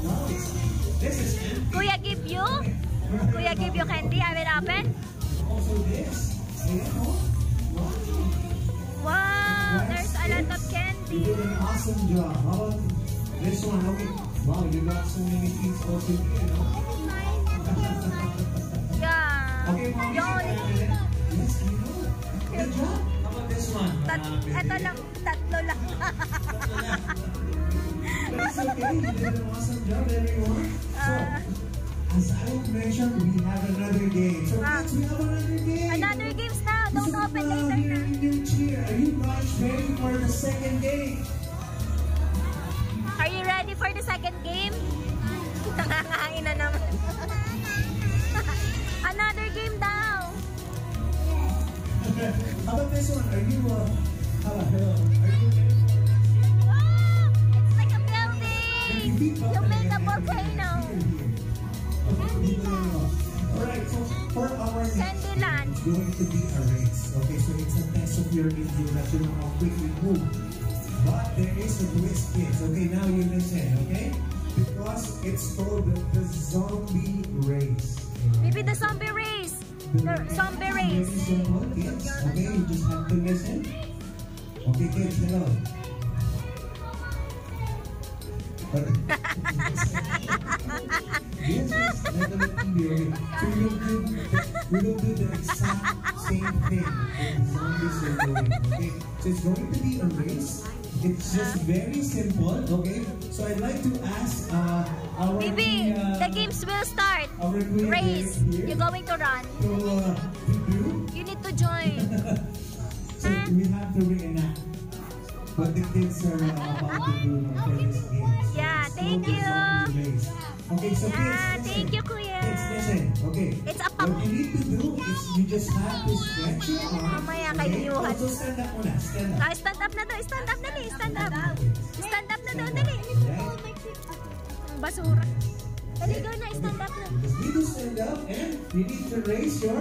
Wow, this is empty. Kuya give you? Kuya give you candy? I will open? Also this. Ayan, oh. Wow. Wow, there's a lot of You candy. did an awesome job. How about this one? Okay. Wow, you got so many things also here, no? Yeah. Okay, Mom. You only Yes, I know. Good job. How about this one? ito lang, 3 lang. But it's okay. You did an awesome job, everyone. So, as I mentioned, we have another game. So, kids, we have another game. Another games now. Don't Listen open up later here na. in your chair. Are you guys ready for the second game? Are you ready for the second game? Nakakain na naman. Another game daw. How about this one? Are you, hello. Are you Wow! It's like a building. You made a volcano. Alright, so for our next Candyland. it's going to be a race. Okay, so it's a test of your endurance, you know how quick you move. But there is a twist, kids. Okay, now you listen, okay? Because it's called the zombie race. Maybe the zombie race. The zombie race. Very simple, kids. Okay, you just have to listen. Okay, kids, hello. Yes, definitely. So we will do the exact same thing that the zombies are doing. Okay, so it's going to be a race. It's just very simple. Okay, so I'd like to ask our Maybe the games will start. our queen Race. here You're going to run. to do. You need to join. So we have to reenact what the kids are about to do for this game. So Yeah, it's thank called the you. zombie race. Okay, so Yeah, kids, thank you, listen. Kuya. Kids, listen. Okay. It's a What you need to do is you just have to stretch your arm. Mamaya kay Niyuhan. So stand up muna. Stand up. Ah, stand up na daw. Stand up dali. Stand up. Stand up na daw. Dali. Right? Ang basura. Dali, go na. Stand up na. You just need to stand up and you need to raise your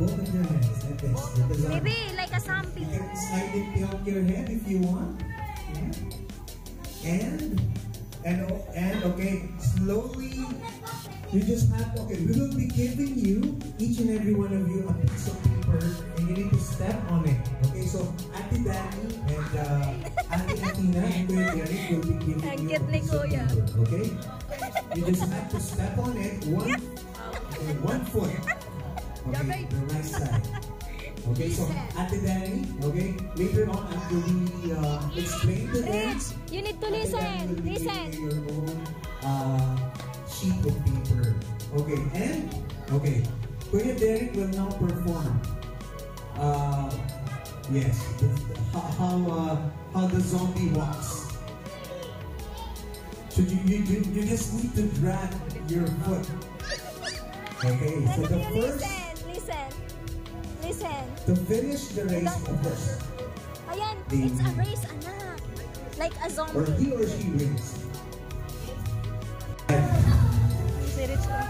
both of your hands like this. Like a zombie. Maybe like a zombie. You can slightly tilt your head if you want. Yeah. And okay, slowly. You just have, okay, we will be giving you, each and every one of you, a piece of paper and you need to step on it. Okay, so Ate Danny and Ate Athena and Kuya Eric will be giving Ang you a cute ni piece of Kuya. paper. Okay? You just have to step on it, one foot. Okay, the right side. Okay, so Ate Danny, okay, later on after we explain to them, Rich, you need to Ate Danny listen. will be Listen. giving you your own sheet of paper. Okay, and okay, Kuya Derek will now perform. Yes, how the zombie walks. So you just need to drag your foot. Okay, so the first. Listen. To finish the race first. Ayan, it's a race, anak. Like a zombie. Or he or she wins.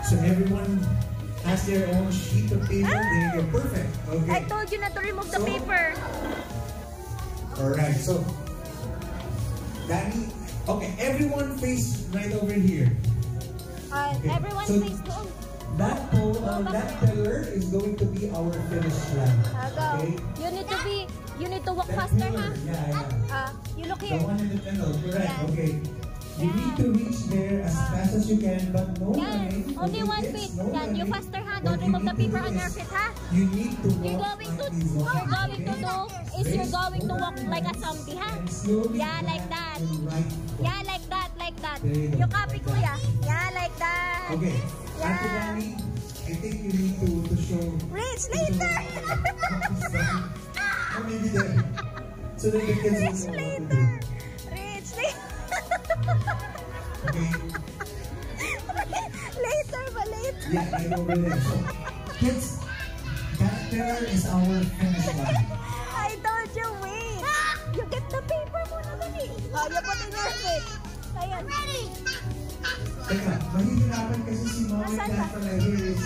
So everyone has their own sheet of paper. There you go. Perfect. Okay. I told you not to remove the paper. Alright, so Danny, okay, everyone face right over here. Okay. Everyone So face doon. that pillar is going to be our finish line. Go. Okay? You need to walk That faster, pillar, ha? You look The here. one in the middle, correct? Yeah. Okay. You need to reach there as fast as you can, but no running. Only Okay, 1 kids, feet. no Yan, you running. faster, ha? What Don't you remove the need to paper do on your is feet, ha? You need to You're walk going to like a zombie, okay? you're going to walk like a zombie, ha? And slowly Yeah, drag like that. your right foot. Yeah, like that. There you go. You copy, kuya. Yeah, like that. Okay. Yeah. After Danny, I think you need to show. Reach later. Or maybe there. So that the kids Reach will know what to later. do. Reach later. Okay. Later ba later? Yeah, right over there. So, kids, that pillar is our finish line. I told you, wait. You get the paper muna dali. Oh, you put in your feet. Ayan. Ready? Teka, mahihirapan kasi si Mama Nasaan and ba? Dad pala here is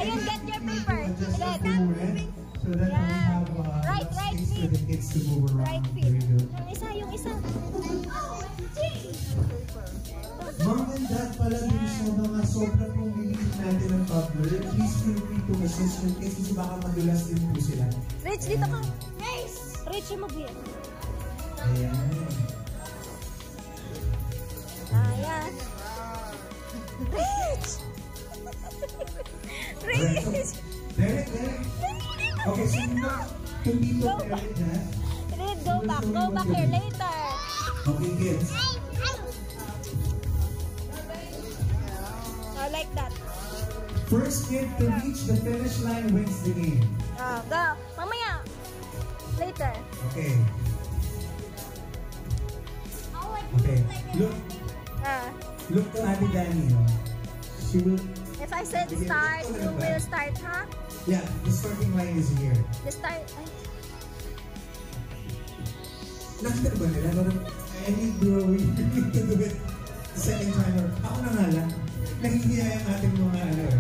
Ayun, get your paper. Just Get. to move it so that we have Right space for feet. the kids to move around. Right Very feet. good. Yung isa. Mom and Dad pala dun sa mga sobrang pong bilihin natin ng toddler, please feel free to assist your kids kasi baka madulas din po sila. Rich, dito ka. Rich, yung mag-beer. Ayan. Ayan. Rich! Alright, so, Rich! Derek. Okay, so you know, to be prepared na. Rich, go back here later. Okay, kids. Oh, like that. First kid to reach the finish line wins the game. Oh, go. Mamaya. Later. Okay. Okay. Look to Ate Danny. No? She will. If I said start, you will start, huh? Yeah, the starting line is here. The start. Nakita ba nila? I need to do it the second time. Ako na nga lang. Nahihiya yung ating mga ano eh.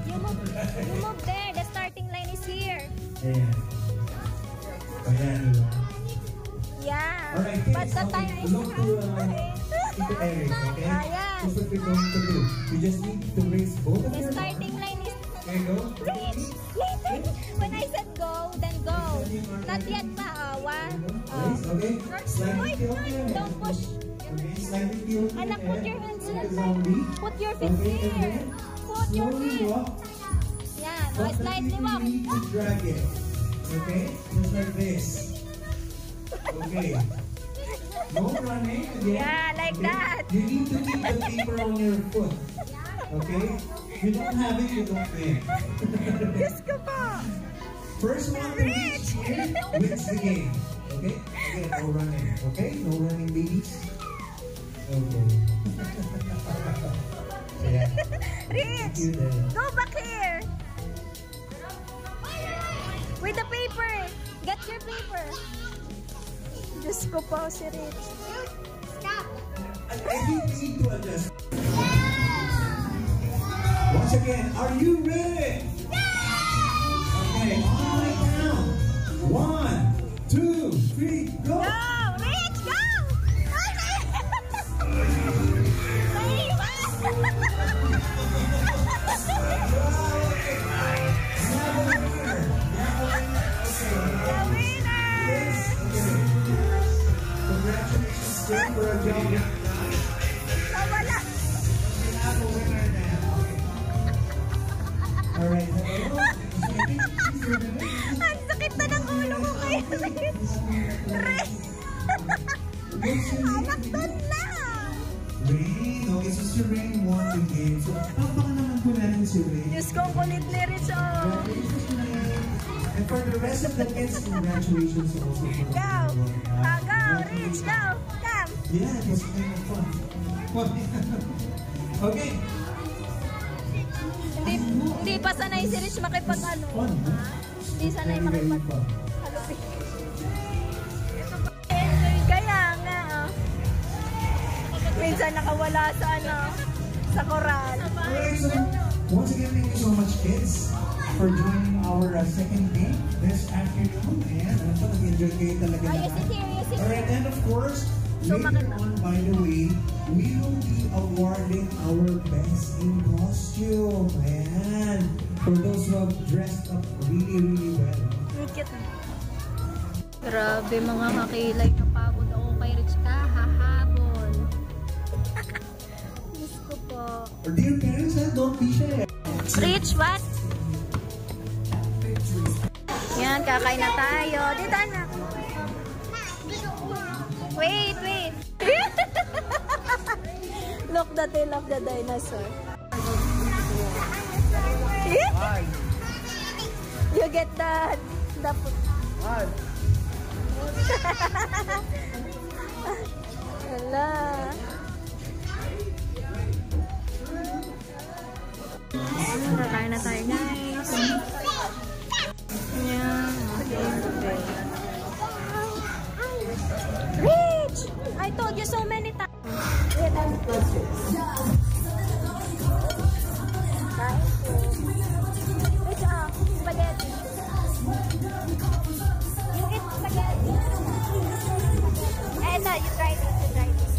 You move there. The starting line is here. Ayan. Ayan, diba? Yeah. Alright, kids, But the time is look to Tito Eric, okay? Ayan. That's what we're going to do. You just need to raise both of The your starting line is There you go. Rich. Later. When I said go, then go. Not yet pa. One. Raise, okay? Slightly tilt your head. Don't push. Okay, slightly tilt your Anak, head. put your hands Like a in zombie. Put your feet Okay, and here. then Put your slowly feet. walk. Yan. Oh, But slightly you walk. need to drag it. Okay? Just like this. Okay. No running again. Yeah, like Okay? that. You need to keep the paper on your foot. Okay? You don't have it, you don't win. Diyos ko po. First one to reach here wins the game. Okay? Again, no running. Okay? No running, babies. Okay. Yeah. Rich. You there. Go back here. With the paper. Get your paper. Diyos ko po si Rich. Stop. I think we need to adjust. Once again, are you ready? Okay, on my count. 1, 2, 3, go! Go! Rich, go! Congratulations, still for a job. Nawala. We have a winner now. Alright, Ang sakit na ng ulo ko kayo. Rich! Anak doon lang. Rain, okay, so si Rain won the game. So, papakan naman po natin si Ray. Diyos ko, ang kulit ni Rich, oh. Congratulations, Ray. And for the rest of the kids, congratulations also. Go! Go, Rich, go! Come! Yeah, it was kind of fun. Okay. Hindi pa sanay si Rich makipag-ano. Fun, huh? Hindi sanay Very, very makipag... fun. Halupin. Enjoy kaya nga, oh. Minsan nakawala sa ano, sa koral. Alright, so once again, thank you so much, kids, for joining our second game this afternoon. Ayan, ano pa, nag-enjoy kayo talaga lahat. Alright, and of course, later on, by the way, we will be awarding our best in costume. Ayan, for those who have dressed up really, really well. Grabe mga kakilay, napagod ako kay Rich kahahabol. Diyos ko po. Or dear parents, don't be shy. Rich, what? Yan, kakain na tayo. Dito, anak. Wait, wait. Look the tail of the dinosaur. You get the Hala. Kakain na tayo, guys. Yan. Rich! I told you so many times. Rich, spaghetti. You eat spaghetti. Ito, you try this. You try this.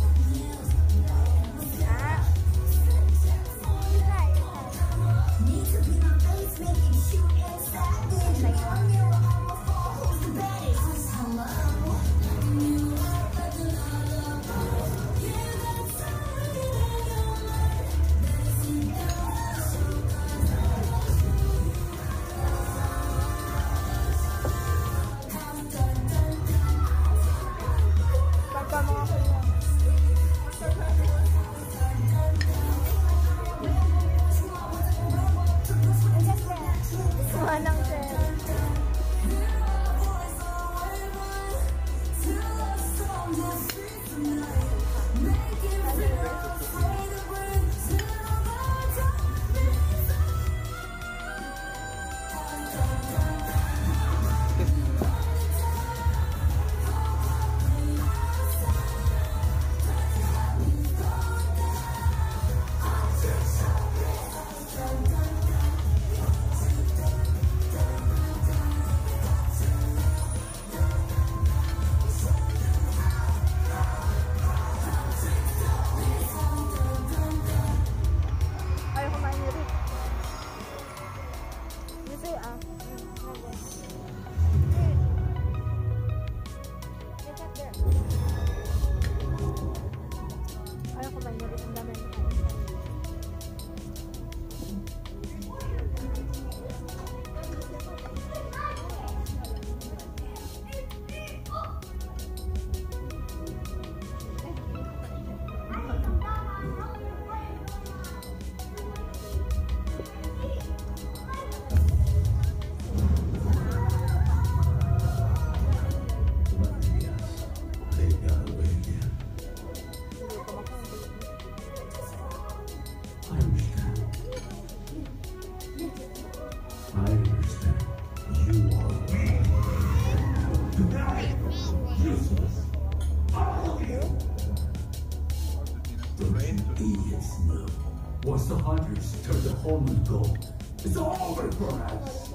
Once the hunters turn the home with gold, it's over for us.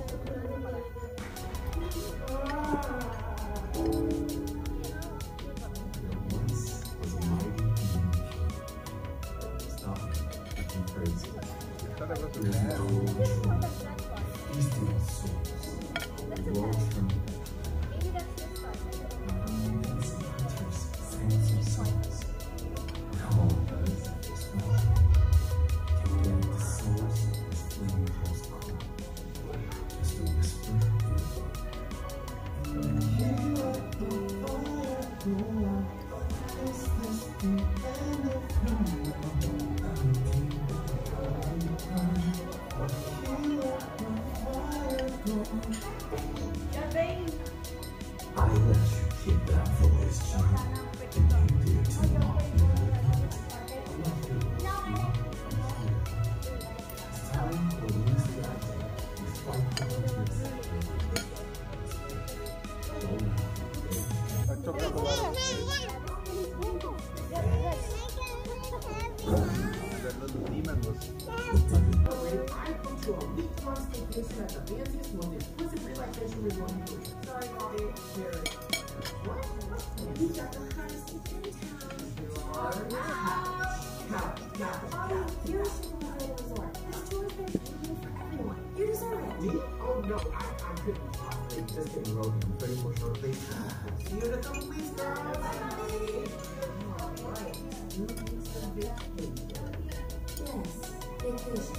There once was a mighty king. Stop acting crazy. There is no truth. Feasting on souls. The world trembles. Hunters sing some songs. Come on, guys. I booked you a week-long staycation at the fanciest, most exclusive relaxation resort in Korea. Sorry, Coffee. Here. What? We got the hottest in town. You're a super resort. This tour is very convenient for everyone. You deserve it. Me? Oh, no. I couldn't possibly. Just getting rolling. I'm 34 shortly. See you in a couple weeks, girls. Bye. All right. You need some vacation. Yes. Vacation.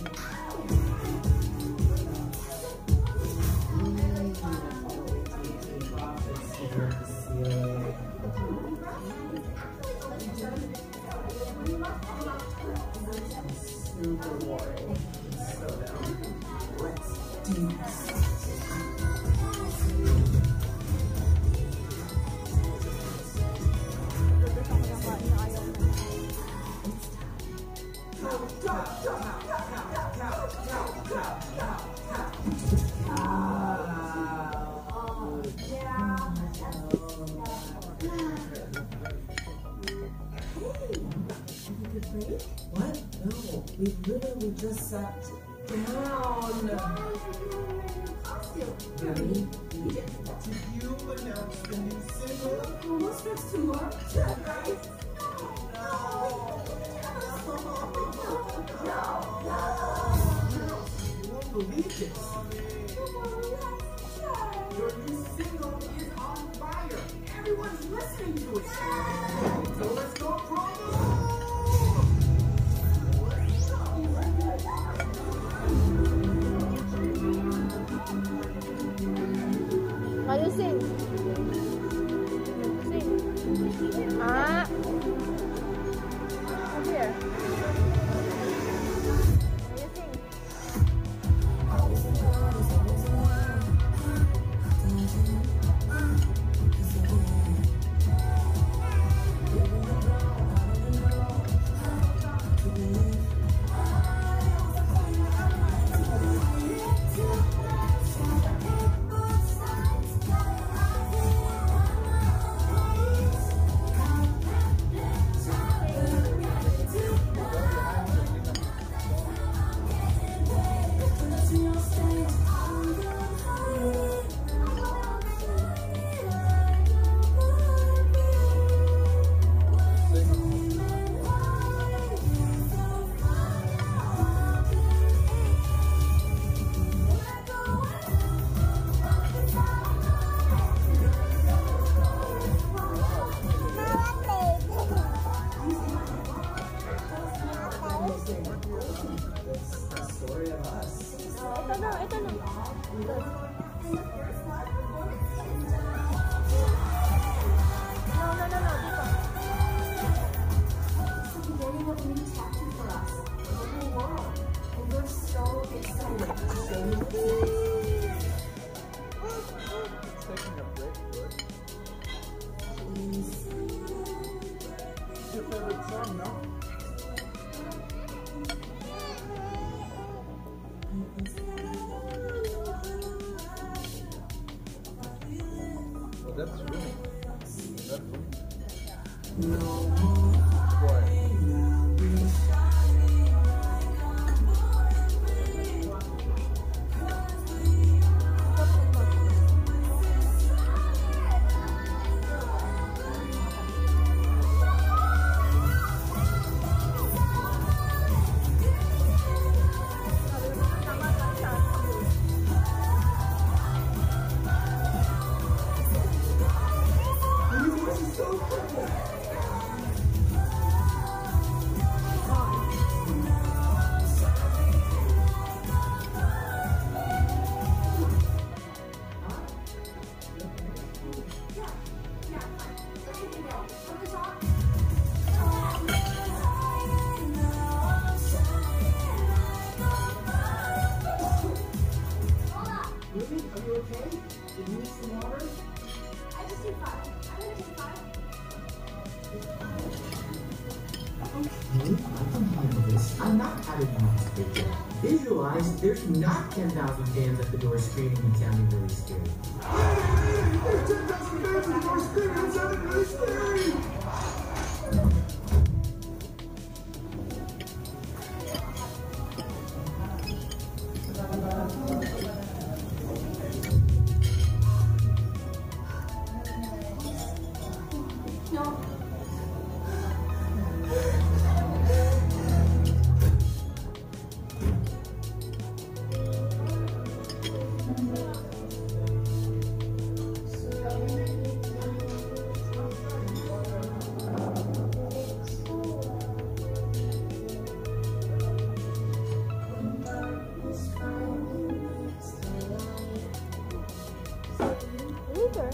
Super warm. So down. Let's do this. What? No, we literally just sat down. Really? Did you announce the new single? Almost next to Mark, right? You won't believe this. Your new single is on fire. Everyone's listening to it. So let's go promo. How do you sing? Sing. Ah. Come here. How do you sing? I'm not adding on to picture. Visualize there's not 10,000 fans at the door screaming and sounding really scary. There's 10,000 fans at the door screaming and sounding really scary! Sure.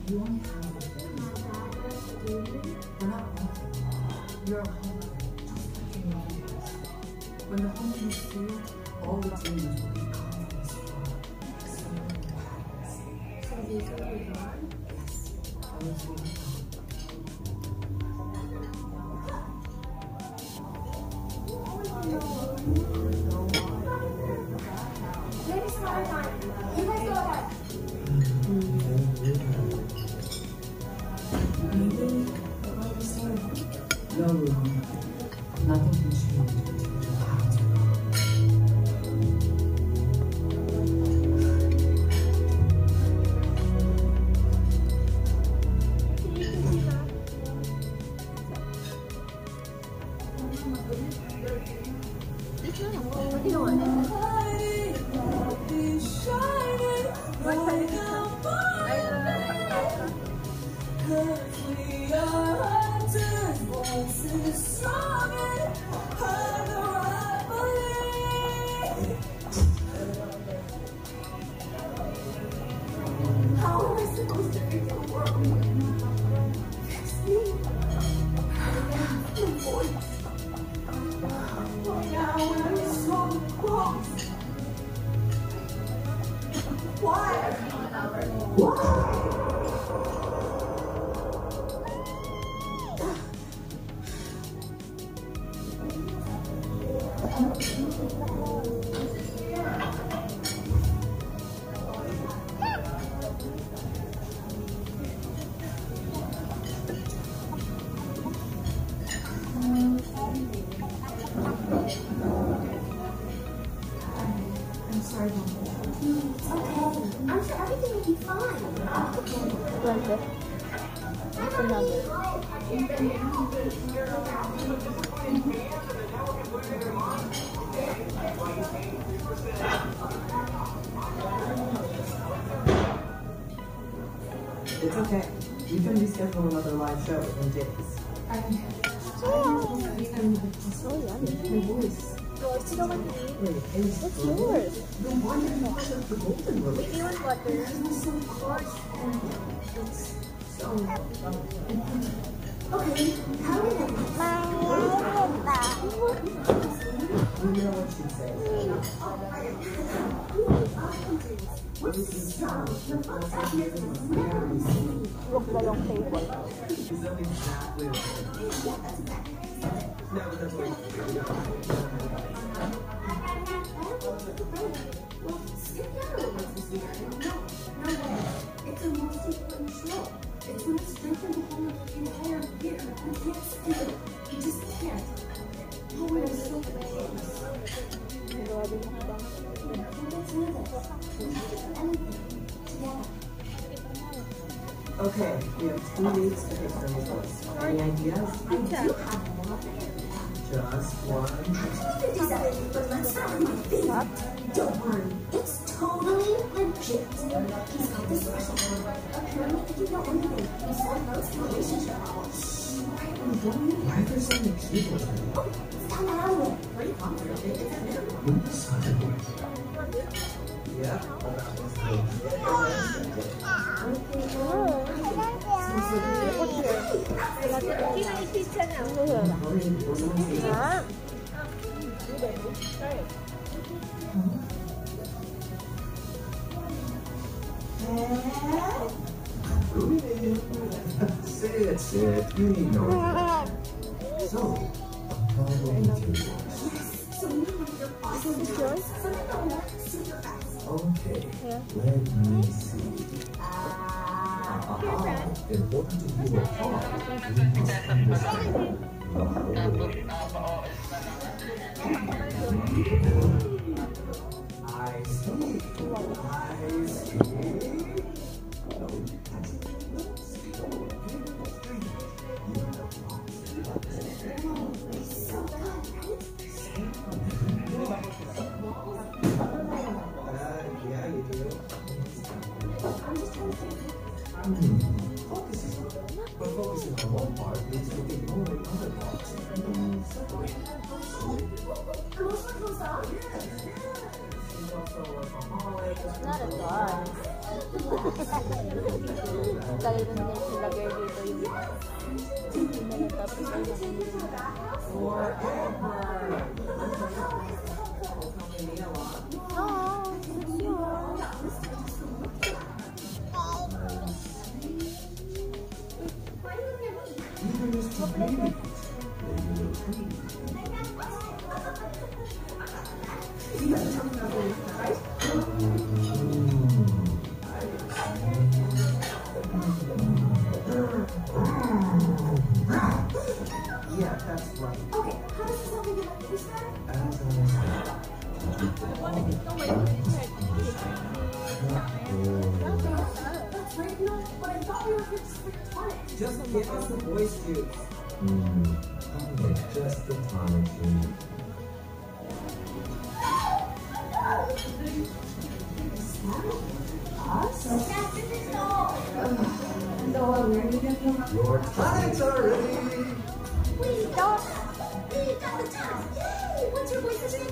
You only have a few. We're not welcome. You're a home, just like your mom is. When the home is free, all the dreams will be caught in this world. So these are your mom? Yes. Those will be no room. Nothing can change until you have to. I'm sorry, Mom. It's okay. I'm sure everything will be fine. It's okay. You can reschedule another live show in days. So yummy. Yours, you don't want to eat? It's yours. The one that was the golden rose. Do you want butter? So close and it's so okay, how did it You know what she says. Look the long table. She's done exactly like no, but that's what well, skip down a little this year. No way. It's a most important show. It's going to strengthen the whole entire year. You can't skip it. You just can't. Oh, I'm so glad. Let's do this. We have to do anything together. okay, we have 2 weeks to pick from this list. Any ideas? I do have one. Just one. 57, but let's start with my favorite. Don't worry, it's totally legit. He's got this special one. Apparently, if you know anything, he's one of those relationship problems. Why are there so many people here? Oh, it's down that alley. Pretty confident it's a minimum. Yeah. Sit. You need no. So, So we have your awesome yours? Super fast. okay. Let me see. In order to do a part, we must understand the whole. I see. No, that's it. Yeah, you do. Focus is But focusing on one part means you're ignoring other parts and don't separate them. She's also a workaholic. Not a dog. Lagi na nila sila girl dito yung tapos ay Forever! Eagerness to communicate. Yeah, that's right. Okay, how does this all begin? Is that? As I said. That's right, no, but I thought we were here to speak tonic. Just give us the voice cues. Okay, just the tonic you. Your tonics are ready. We got the time. Yay! What's your voice's name?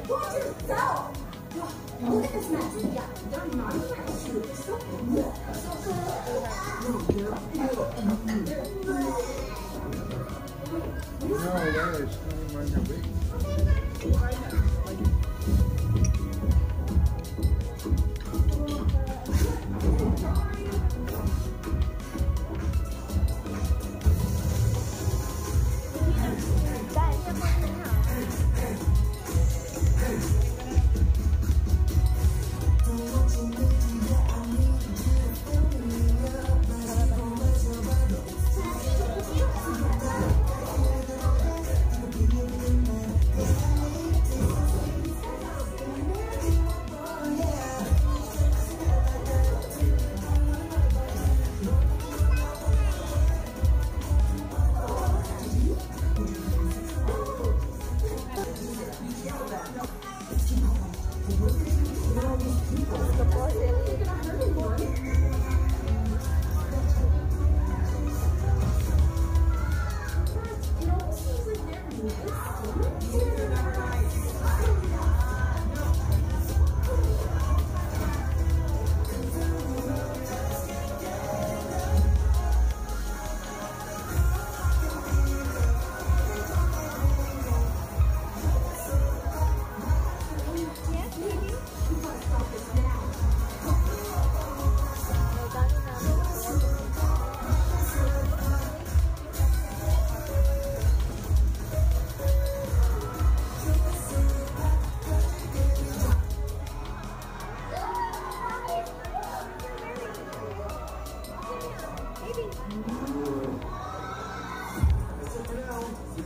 Watch yourself! Look at this mess. Yeah, they're not even shoes. So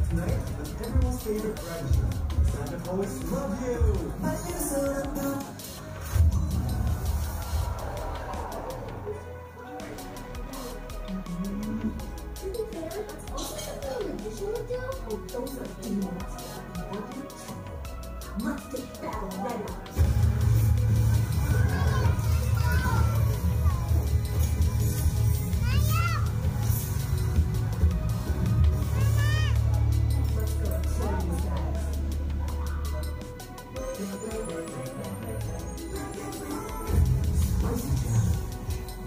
tonight with everyone's favorite tradition. Santa Claus love you! Thank you, Santa! To be fair, that's also something in addition to do. Oh, those are demons. Let's get battle ready.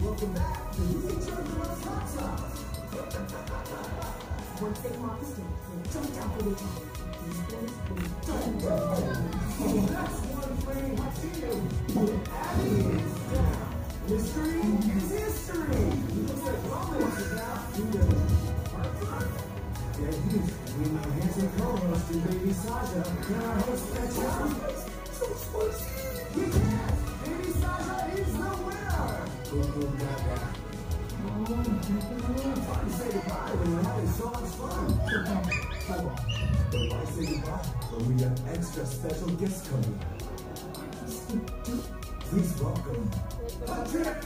Welcome back to Music Champions Hot Sauce. Once they come off the stage, they jump down for the top. These things will done. That's one playing hot team. Abby is down. Mystery is history. Looks like Rollins is now freedom. Yeah, he's with my handsome co-host and baby Sasha. And our host, so spicy. Yes, baby Sasha is the winner. Boom, gaga. Time to say goodbye when we're having so much fun. But why say goodbye when we have extra special guests coming? Please welcome Patrick!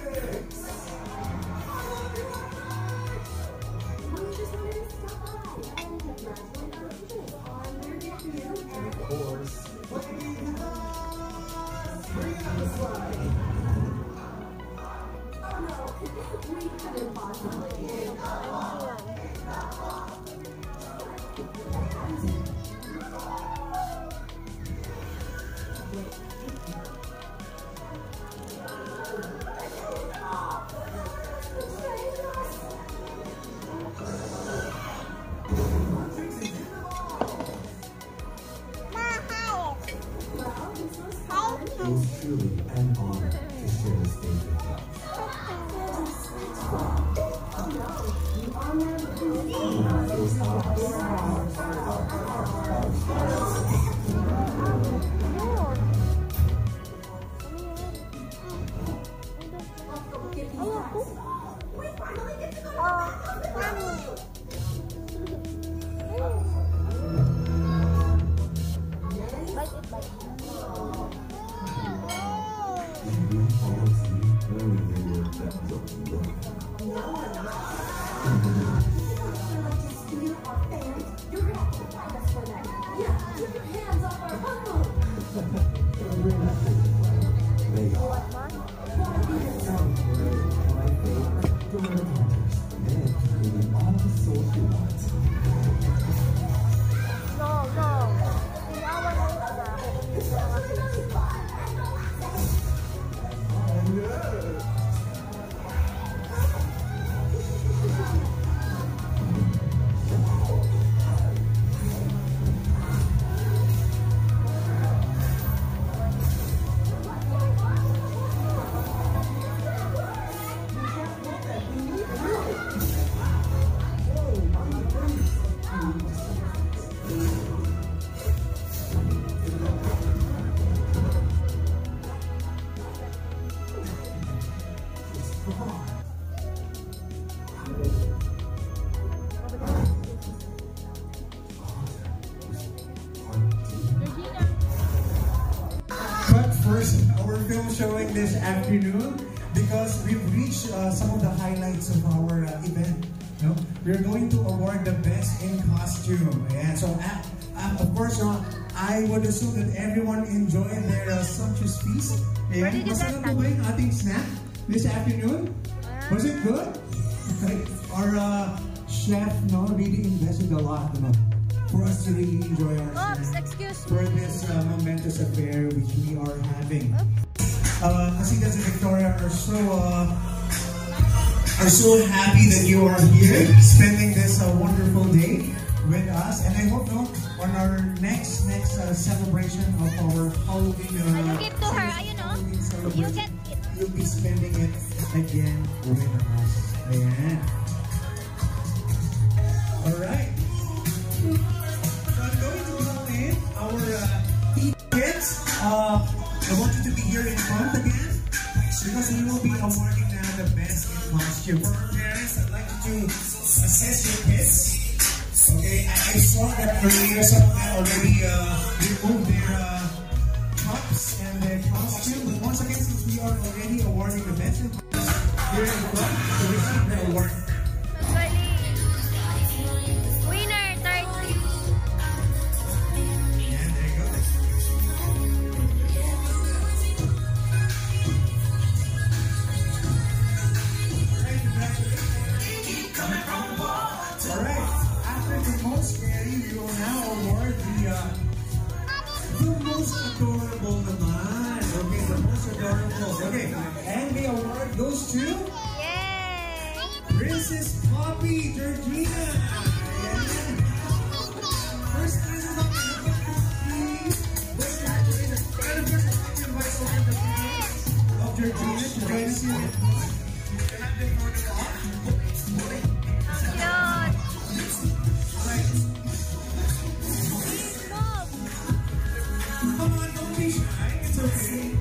We just wanted to stop by and congratulate our kids on their debut. And of course, Lady Boss! Bring on the slide! Oh no, we couldn't possibly. It was truly an honor to share this day with you. But first, our film showing this afternoon, because we've reached some of the highlights of our event. You know, we're going to award the best in costume. And so, of course, I would assume that everyone enjoyed their sumptuous feast. Where did you get that? Masarap ba yung ating snack this afternoon? Was it good? Our chef really invested a lot for us to really enjoy our Oops, snack excuse me. for this momentous affair which we are having. Casitas and Victoria are so happy that you are here spending this wonderful day with us, and I hope on our next celebration of our Halloween Look it to her, you know, you get it. you'll be spending it again with us. Ayan. Alright. So I'm going to call in our kids. I want you to be here in front again, because we will be awarding now the best in costume. For our parents, I'd like you to assess your kids. Okay, Okay, I saw that earlier some of them already removed their cups and their costume. But once again, since we are already awarding the best in here in front to receive the award. Winner, 30. Yeah, there you go. Alright, after the most scary, we will now award the most adorable naman. Okay, the most adorable. Okay, and the award goes to Yay! Princess Poppy Georgina. Yeah. First Princess Poppy. And of course, I'd like to invite over the parents of Georgina to join us here. Can I have them for the talk? Come on, don't be shy. It's okay.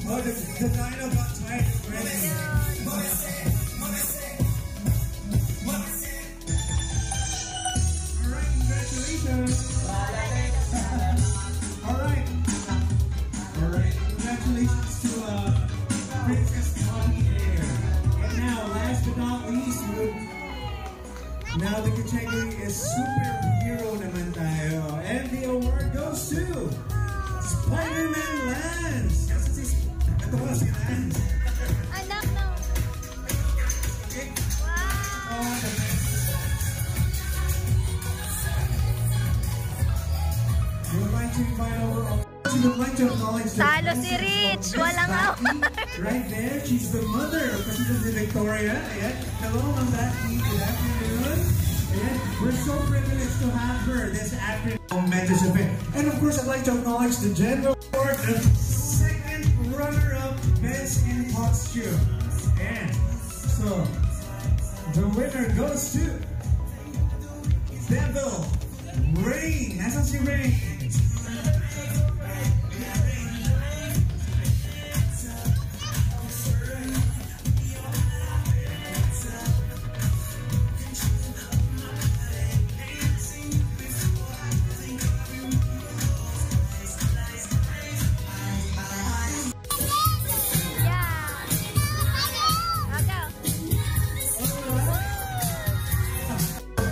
Oh, the dino got tired already. Alright, congratulations. Alright, congratulations to Princess Poppy there. And now, last but not least, now the category is superhero naman tayo. And the award goes to Spider-Man Lance. Ito ba si Lance? Anak na. Okay. Wow! We would like to invite over. We would like to acknowledge the Talo si Rich. Walang award. right there, she's the mother of President Victoria. Ayan. Hello, Ma'am Becky. Good afternoon. Ayan. We're so privileged to have her this afternoon on Mentor's event. And of course, I'd like to acknowledge the general award, the second runner-up best in costume. And so, the winner goes to Devil Rain. Nasaan si Rain?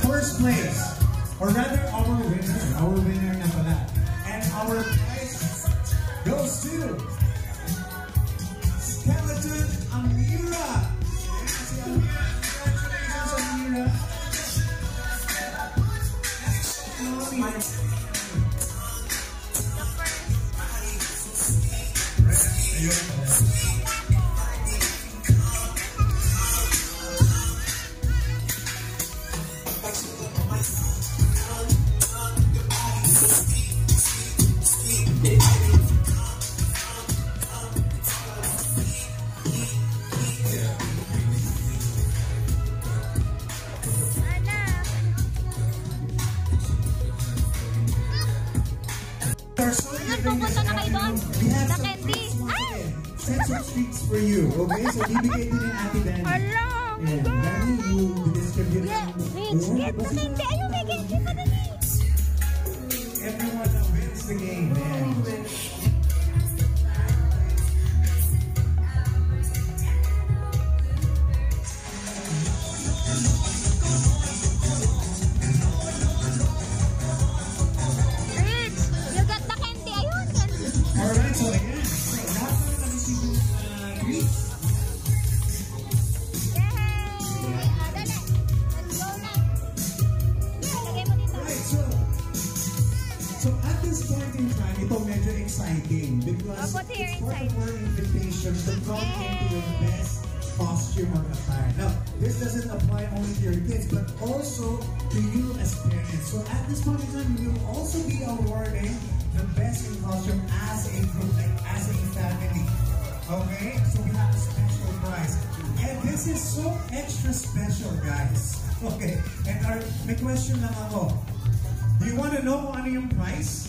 First place, or rather our winner na pala. And our prize goes to Skeleton Amira. Yes, Amira. Congratulations, Amira. Pupunta na kayo doon. The candy. Ay! Sets of treats for you. Okay, so bibigay din ni Ate Danny. Hala! Yeah, Danny, you distribute. Yeah, Rich, get the candy. Ayun, may candy pa din eh. Everyone wins the game, man. Rich, you got the candy. Ayun, candy. Alright, so again, lahat na nag-receive yung treats. Yay! Dali. Let's go na. Lagay mo dito. Right, so at this point in time, ito medyo exciting because What here it's part inside? of our invitation to come into your best costume or attire. Now, this doesn't apply only to your kids, but also to you as parents. So at this point in time, we will also be awarding the best in costume as a group, like as a family. Okay? So we have a special prize. And this is so extra special, guys. Okay? And may question lang ako. Do you want to know kung ano yung price?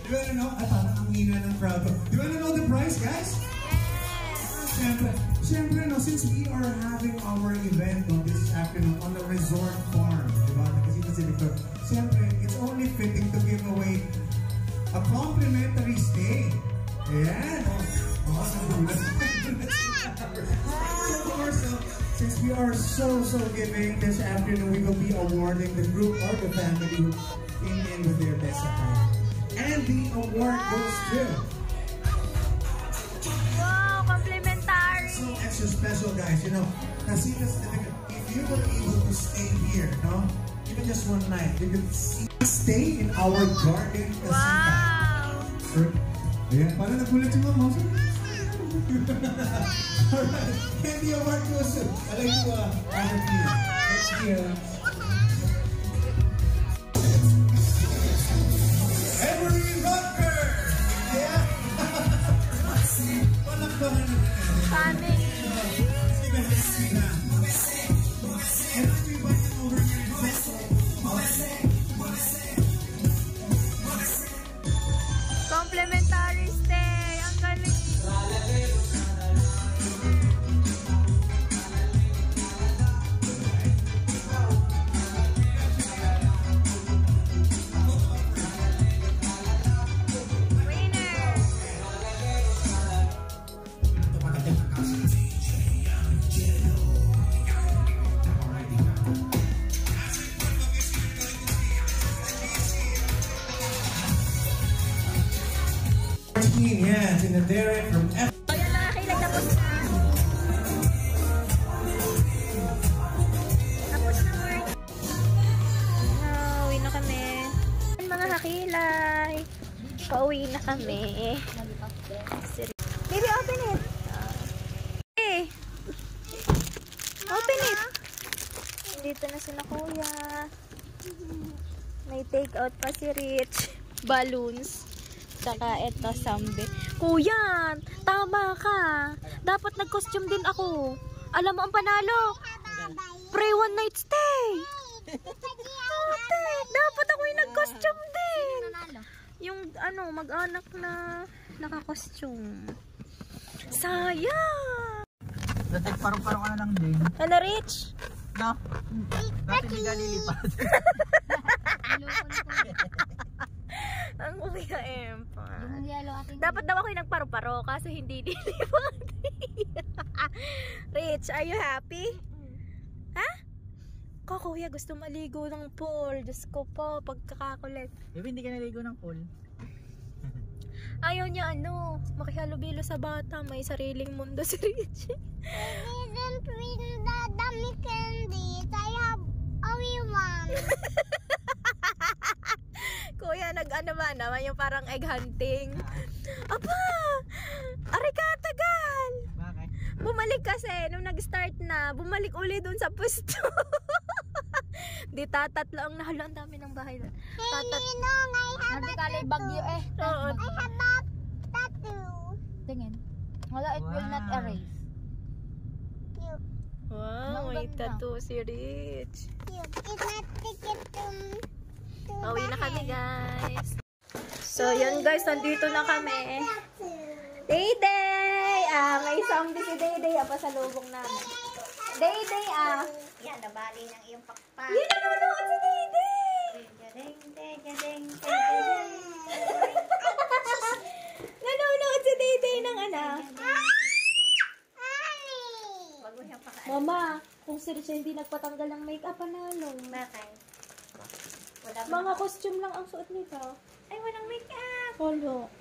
Do you want to know? Ay, parang ang hina ng crowd. Do you want to know the price, guys? Siyempre, no, since we are having our event no, this afternoon on the resort farm, diba, na Casitas de Victor, siyempre, it's only fitting to give away a complimentary stay. Ayan. Awesome. Of course, since we are so giving this afternoon, we will be awarding the group or the family who came in with their best effort. And the award goes to... Wow, complimentary. So extra special, guys. You know, Casitas, if you were able to stay here, no, even just one night, you could stay in our garden casita. Wow. Ayan, parang nagulat yung mga mouse. Alright, and the award goes to, I like to honor you. Let's hear. Every rocker! Yeah! Palakpakan na. Family. And everybody over here in Central. Complimentary stay. Ang galing. Yes, in the Derek from F. So yan mga kilag, tapos na. Tapos na work. Uwi na kami. Mga kakilay. Pauwi na kami. Baby, open it. Eh. Open it. Dito na sila kuya. May take out pa si Rich. Balloons. Saka eto, sambe. Kuya, tama ka. Dapat nag-costume din ako. Alam mo ang panalo? Pre one night stay. Dapat ako yung nag-costume din. Yung ano, mag-anak na naka-costume. Sayang. Dati parang-parang ka na lang din. Ano, Rich? No? Dati hindi ka lilipad. Ang kuya Empa. Dapat daw ako yung nagparo-paro kaso hindi nilipad. Rich, are you happy? Ha? Ko kuya, gusto maligo ng pool. Diyos ko po, pagkakakulit. Hindi ka naligo ng pool. Ayaw niya ano, makihalubilo sa bata. May sariling mundo si Rich. I didn't win the dummy candies. I have only one. Kuya, nag-ano ba naman yung parang egg hunting? Aba! Aray ka, tagal! Bakit? Bumalik kasi, nung nag-start na, bumalik uli dun sa pwesto. Di tatatlo ang nahalo. Ang dami ng bahay doon. Ninong, I have a tattoo. bagyo eh. Oo. I have a tattoo. Tingin. Wala, it will not erase. Cute. Wow, may tattoo si Rich. Cute. It's not ticket to Pauwi na kami, guys. So, yun guys, nandito na kami. Day-Day! May zombie si Day-Day. Pasalubong namin. Day-Day, Yan, nabali ng iyong pakpak. Yan, nanonood si Day-Day! Nanonood si Day-Day ng anak. Mama, kung si Rich hindi nagpatanggal ng make-up, panalo. Bakit? Mga costume lang ang suot nito. Ay, walang make-up. Polo.